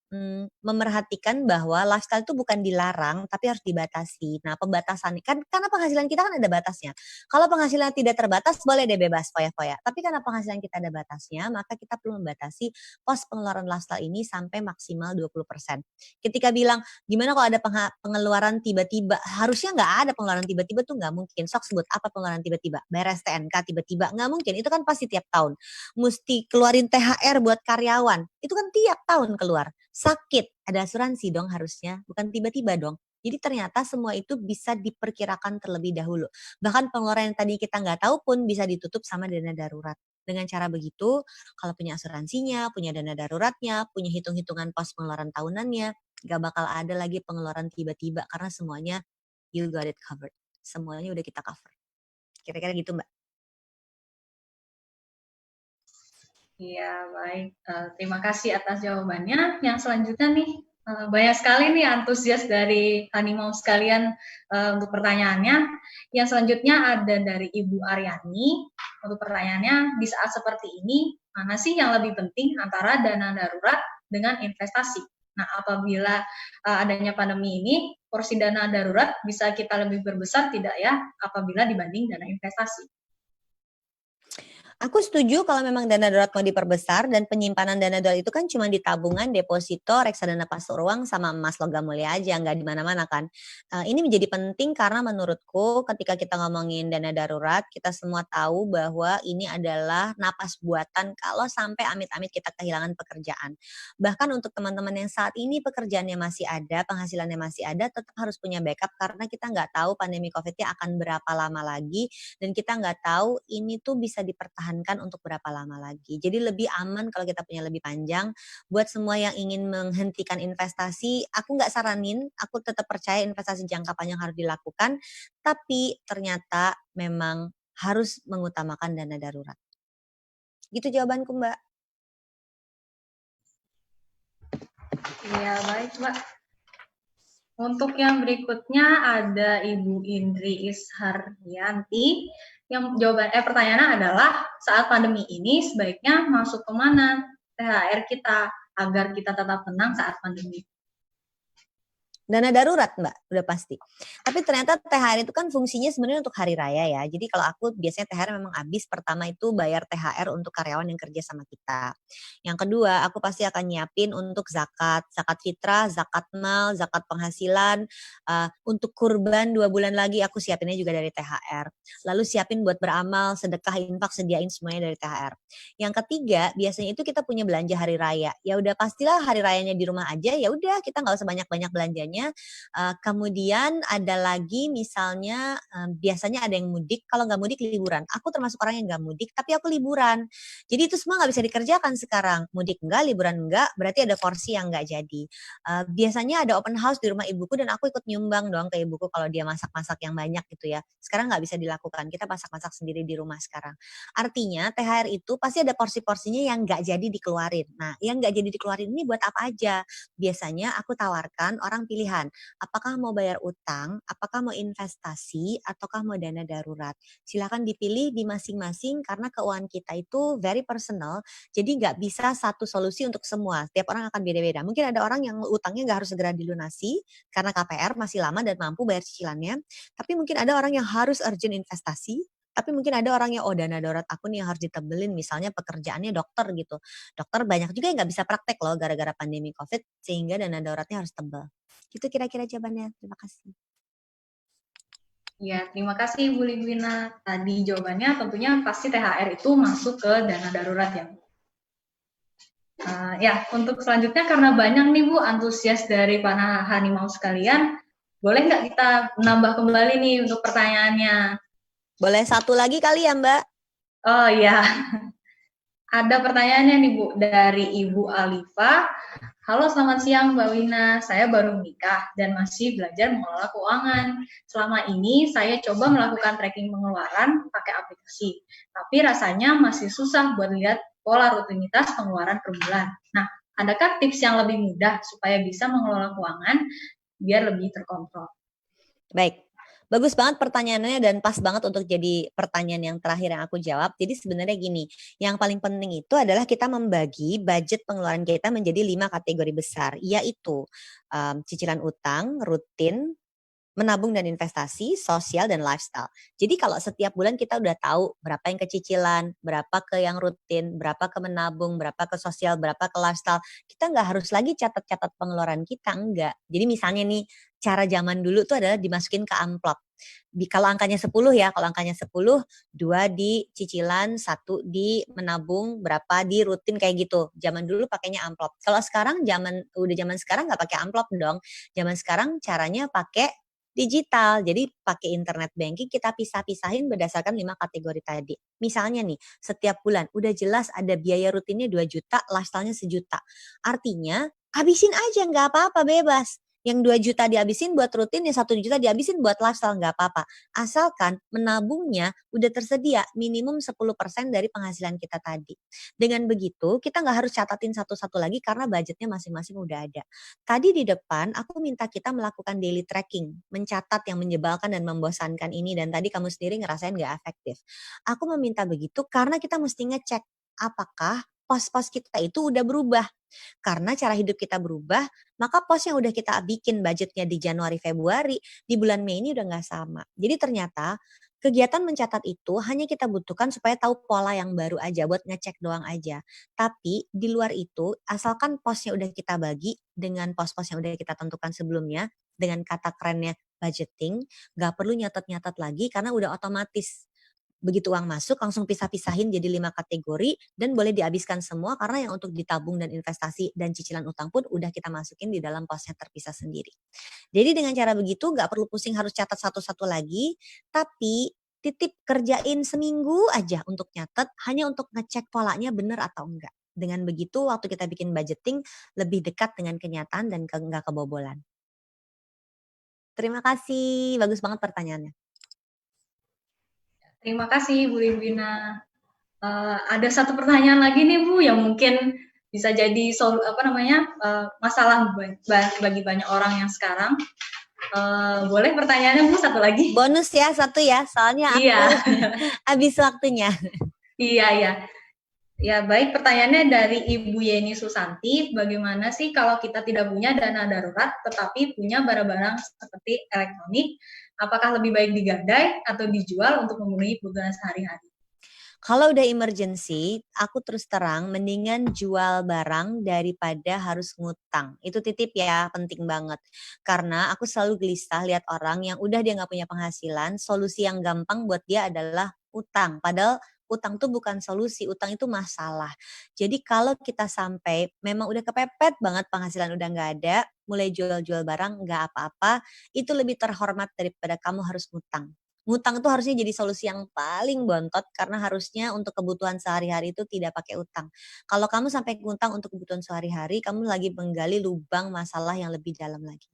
memerhatikan bahwa lifestyle itu bukan dilarang, tapi harus dibatasi. Nah, pembatasan kan karena penghasilan kita kan ada batasnya. Kalau penghasilan tidak terbatas, boleh deh bebas foya-foya. Tapi karena penghasilan kita ada batasnya, maka kita perlu membatasi pos pengeluaran lifestyle ini sampai maksimal 20%. Ketika bilang, gimana kalau ada pengeluaran tiba-tiba? Harusnya nggak ada pengeluaran tiba-tiba tuh nggak mungkin. Sok sebut apa pengeluaran tiba-tiba? Bayar STNK tiba-tiba? Nggak mungkin. Itu kan pasti tiap tahun. Mesti keluarin THR buat karyawan. Itu kan tiap tahun keluar. Sakit, ada asuransi dong harusnya. Bukan tiba-tiba dong. Jadi ternyata semua itu bisa diperkirakan terlebih dahulu. Bahkan pengeluaran yang tadi kita nggak tahu pun bisa ditutup sama dana darurat. Dengan cara begitu, kalau punya asuransinya, punya dana daruratnya, punya hitung-hitungan pos pengeluaran tahunannya, nggak bakal ada lagi pengeluaran tiba-tiba karena semuanya you got it covered. Semuanya udah kita cover. Kira-kira gitu Mbak. Iya, baik. Terima kasih atas jawabannya. Yang selanjutnya nih, banyak sekali nih antusias dari Hanimau sekalian untuk pertanyaannya. Yang selanjutnya ada dari Ibu Aryani. Untuk pertanyaannya, di saat seperti ini, mana sih yang lebih penting antara dana darurat dengan investasi? Nah, apabila adanya pandemi ini, porsi dana darurat bisa kita lebih berbesar tidak ya apabila dibanding dana investasi? Aku setuju kalau memang dana darurat mau diperbesar dan penyimpanan dana darurat itu kan cuma di tabungan, deposito, reksadana pasar uang sama emas logam mulia aja, nggak di mana-mana kan. Ini menjadi penting karena menurutku ketika kita ngomongin dana darurat, kita semua tahu bahwa ini adalah napas buatan kalau sampai amit-amit kita kehilangan pekerjaan. Bahkan untuk teman-teman yang saat ini pekerjaannya masih ada, penghasilannya masih ada, tetap harus punya backup karena kita nggak tahu pandemi COVID-nya akan berapa lama lagi dan kita nggak tahu ini tuh bisa dipertahankan untuk berapa lama lagi. Jadi lebih aman kalau kita punya lebih panjang. Buat semua yang ingin menghentikan investasi, aku nggak saranin, aku tetap percaya investasi jangka panjang harus dilakukan, tapi ternyata memang harus mengutamakan dana darurat. Gitu jawabanku Mbak. Iya, baik Mbak. Untuk yang berikutnya ada Ibu Indri Isharyanti yang pertanyaannya adalah saat pandemi ini sebaiknya masuk kemana THR kita agar kita tetap tenang saat pandemi? Dana darurat Mbak, udah pasti. Tapi ternyata THR itu kan fungsinya sebenarnya untuk hari raya ya. Jadi kalau aku biasanya THR memang habis, pertama itu bayar THR untuk karyawan yang kerja sama kita. Yang kedua, aku pasti akan nyiapin untuk zakat fitrah, zakat mal, zakat penghasilan, untuk kurban 2 bulan lagi aku siapinnya juga dari THR. Lalu siapin buat beramal, sedekah, infak, sediain semuanya dari THR. Yang ketiga, biasanya itu kita punya belanja hari raya. Ya udah pastilah hari rayanya di rumah aja, ya udah kita nggak usah banyak-banyak belanjanya. Kemudian ada lagi misalnya biasanya ada yang mudik, kalau nggak mudik liburan. Aku termasuk orang yang nggak mudik, tapi aku liburan. Jadi itu semua nggak bisa dikerjakan sekarang. Mudik enggak, liburan enggak, berarti ada porsi yang nggak jadi. Biasanya ada open house di rumah ibuku dan aku ikut nyumbang dong ke ibuku kalau dia masak-masak yang banyak gitu ya. Sekarang nggak bisa dilakukan, kita masak-masak sendiri di rumah sekarang. Artinya THR itu pasti ada porsi-porsinya yang nggak jadi dikeluarin. Nah, yang nggak jadi dikeluarin ini buat apa aja? Biasanya aku tawarkan orang pilihan. Apakah mau bayar utang, apakah mau investasi, ataukah mau dana darurat. Silakan dipilih di masing-masing karena keuangan kita itu very personal. Jadi nggak bisa satu solusi untuk semua. Setiap orang akan beda-beda. Mungkin ada orang yang utangnya nggak harus segera dilunasi karena KPR masih lama dan mampu bayar cicilannya. Tapi mungkin ada orang yang harus urgent investasi. Tapi mungkin ada orang yang, dana darurat aku nih yang harus ditebelin. Misalnya pekerjaannya dokter gitu. Dokter banyak juga yang nggak bisa praktek loh gara-gara pandemi COVID. Sehingga dana daruratnya harus tebel. Itu kira-kira jawabannya. Terima kasih. Ya, terima kasih Bu Ligwina. Tadi jawabannya tentunya pasti THR itu masuk ke dana darurat ya. Ya, untuk selanjutnya karena banyak nih Bu antusias dari para Hanimau sekalian, boleh nggak kita menambah kembali nih untuk pertanyaannya? Boleh satu lagi kali ya Mbak? Oh iya, ada pertanyaannya nih Bu dari Ibu Alifa. Halo, selamat siang Mbak Wina. Saya baru menikah dan masih belajar mengelola keuangan. Selama ini saya coba melakukan tracking pengeluaran pakai aplikasi, tapi rasanya masih susah buat lihat pola rutinitas pengeluaran per bulan. Nah, adakah tips yang lebih mudah supaya bisa mengelola keuangan biar lebih terkontrol? Baik. Bagus banget pertanyaannya dan pas banget untuk jadi pertanyaan yang terakhir yang aku jawab. Jadi sebenarnya gini, yang paling penting itu adalah kita membagi budget pengeluaran kita menjadi 5 kategori besar, yaitu cicilan utang, rutin, menabung dan investasi, sosial, dan lifestyle. Jadi kalau setiap bulan kita udah tahu berapa yang ke cicilan, berapa ke yang rutin, berapa ke menabung, berapa ke sosial, berapa ke lifestyle. Kita nggak harus lagi catat-catat pengeluaran kita, enggak. Jadi misalnya nih, cara zaman dulu tuh adalah dimasukin ke amplop. Kalau angkanya 10 ya, kalau angkanya 10, 2 di cicilan, 1 di menabung, berapa di rutin kayak gitu. Zaman dulu pakainya amplop. Kalau sekarang udah zaman sekarang nggak pakai amplop dong. Zaman sekarang caranya pakai digital. Jadi pakai internet banking kita pisah-pisahin berdasarkan 5 kategori tadi. Misalnya nih, setiap bulan udah jelas ada biaya rutinnya 2 juta, lifestyle-nya 1 juta. Artinya habisin aja nggak apa-apa bebas. Yang 2 juta dihabisin buat rutin, yang 1 juta dihabisin buat lifestyle nggak apa-apa. Asalkan menabungnya udah tersedia minimum 10% dari penghasilan kita tadi. Dengan begitu kita nggak harus catatin satu-satu lagi karena budgetnya masing-masing udah ada. Tadi di depan aku minta kita melakukan daily tracking, mencatat yang menyebalkan dan membosankan ini dan tadi kamu sendiri ngerasain gak efektif. Aku meminta begitu karena kita mesti ngecek apakah pos-pos kita itu udah berubah. Karena cara hidup kita berubah, maka pos yang udah kita bikin budgetnya di Januari, Februari, di bulan Mei ini udah gak sama. Jadi ternyata kegiatan mencatat itu hanya kita butuhkan supaya tahu pola yang baru aja, buat ngecek doang aja. Tapi di luar itu, asalkan posnya udah kita bagi dengan pos-pos yang udah kita tentukan sebelumnya, dengan kata kerennya budgeting, gak perlu nyatat-nyatat lagi karena udah otomatis. Begitu uang masuk langsung pisah-pisahin jadi 5 kategori dan boleh dihabiskan semua karena yang untuk ditabung dan investasi dan cicilan utang pun udah kita masukin di dalam posnya terpisah sendiri. Jadi dengan cara begitu nggak perlu pusing harus catat satu-satu lagi, tapi titip kerjain seminggu aja untuk nyatet hanya untuk ngecek polanya bener atau enggak. Dengan begitu waktu kita bikin budgeting lebih dekat dengan kenyataan dan nggak kebobolan. Terima kasih, bagus banget pertanyaannya. Terima kasih Bu Ligwina. Ada satu pertanyaan lagi nih Bu yang mungkin bisa jadi masalah bagi banyak orang yang sekarang. Boleh pertanyaannya Bu satu lagi? Bonus ya satu ya, soalnya aku habis waktunya. Iya. Ya baik, pertanyaannya dari Ibu Yeni Susanti, bagaimana sih kalau kita tidak punya dana darurat tetapi punya barang-barang seperti elektronik, apakah lebih baik digadai atau dijual untuk memenuhi kebutuhan sehari-hari? Kalau udah emergency, aku terus terang mendingan jual barang daripada harus ngutang. Itu titip ya, penting banget. Karena aku selalu gelisah lihat orang yang udah dia nggak punya penghasilan, solusi yang gampang buat dia adalah utang. Padahal utang tuh bukan solusi, utang itu masalah. Jadi kalau kita sampai memang udah kepepet banget penghasilan udah nggak ada, mulai jual-jual barang nggak apa-apa, itu lebih terhormat daripada kamu harus ngutang. Ngutang itu harusnya jadi solusi yang paling bontot karena harusnya untuk kebutuhan sehari-hari itu tidak pakai utang. Kalau kamu sampai ngutang untuk kebutuhan sehari-hari, kamu lagi menggali lubang masalah yang lebih dalam lagi.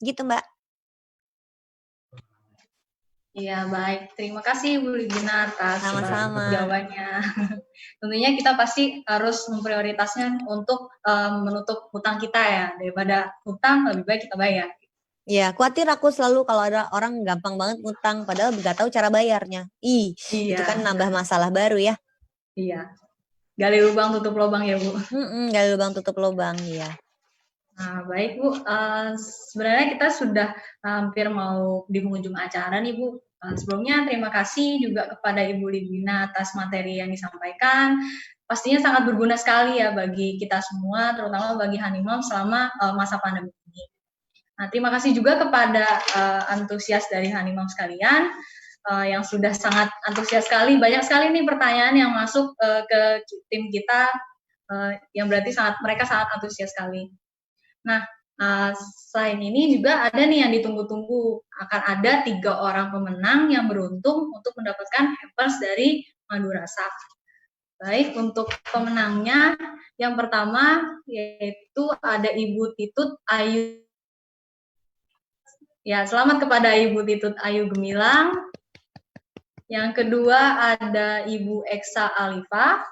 Gitu Mbak. Iya baik, terima kasih Bu Ligwina atas jawabannya. Tentunya kita pasti harus memprioritasnya untuk menutup hutang kita ya, daripada hutang lebih baik kita bayar. Iya, khawatir aku selalu kalau ada orang gampang banget ngutang padahal nggak tahu cara bayarnya. Itu kan nambah masalah baru ya. Iya, gali lubang tutup lubang ya Bu. Gali lubang tutup lubang, iya. Nah, baik Bu, sebenarnya kita sudah hampir mau di penghujung acara nih Bu. Sebelumnya terima kasih juga kepada Ibu Ligwina atas materi yang disampaikan. Pastinya sangat berguna sekali ya bagi kita semua, terutama bagi Hanimam selama masa pandemi ini. Nah, terima kasih juga kepada antusias dari Hanimam sekalian yang sudah sangat antusias sekali. Banyak sekali nih pertanyaan yang masuk ke tim kita yang berarti mereka sangat antusias sekali. Nah, selain ini juga ada nih yang ditunggu-tunggu. Akan ada 3 orang pemenang yang beruntung untuk mendapatkan hampers dari Madurasa. Baik, untuk pemenangnya yang pertama yaitu ada Ibu Titut Ayu. Ya, selamat kepada Ibu Titut Ayu Gemilang. Yang kedua ada Ibu Eksa Alifa.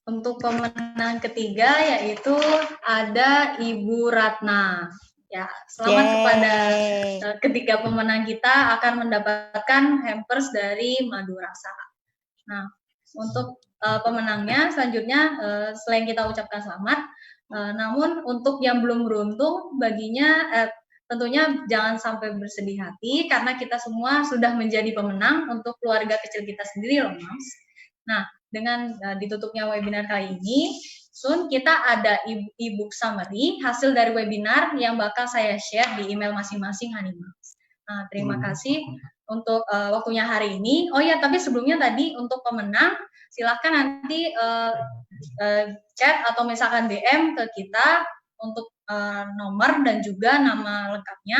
Untuk pemenang ketiga yaitu ada Ibu Ratna. Ya, selamat kepada ketiga pemenang kita akan mendapatkan hampers dari Madurasa. Nah, untuk pemenangnya selanjutnya selain kita ucapkan selamat, namun untuk yang belum beruntung baginya tentunya jangan sampai bersedih hati karena kita semua sudah menjadi pemenang untuk keluarga kecil kita sendiri loh, Mams. Nah, dengan ditutupnya webinar kali ini, Sun, kita ada e-book summary hasil dari webinar yang bakal saya share di email masing-masing Hanimams. Nah, terima kasih untuk waktunya hari ini. Oh ya, tapi sebelumnya tadi untuk pemenang, silahkan nanti chat atau misalkan DM ke kita untuk nomor dan juga nama lengkapnya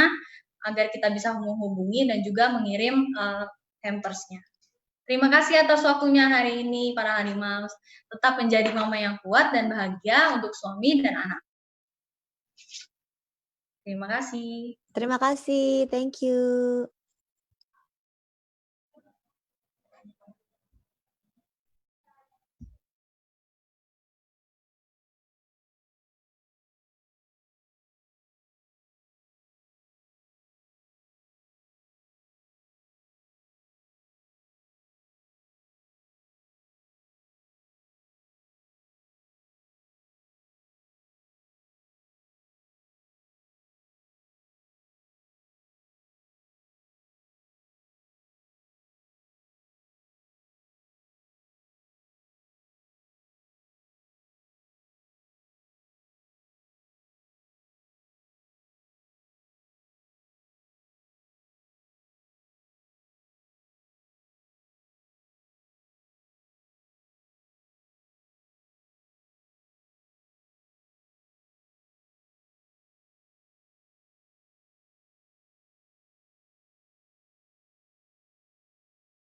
agar kita bisa menghubungi dan juga mengirim hampersnya. Terima kasih atas waktunya hari ini para Hanimams. Tetap menjadi mama yang kuat dan bahagia untuk suami dan anak. Terima kasih. Terima kasih, thank you.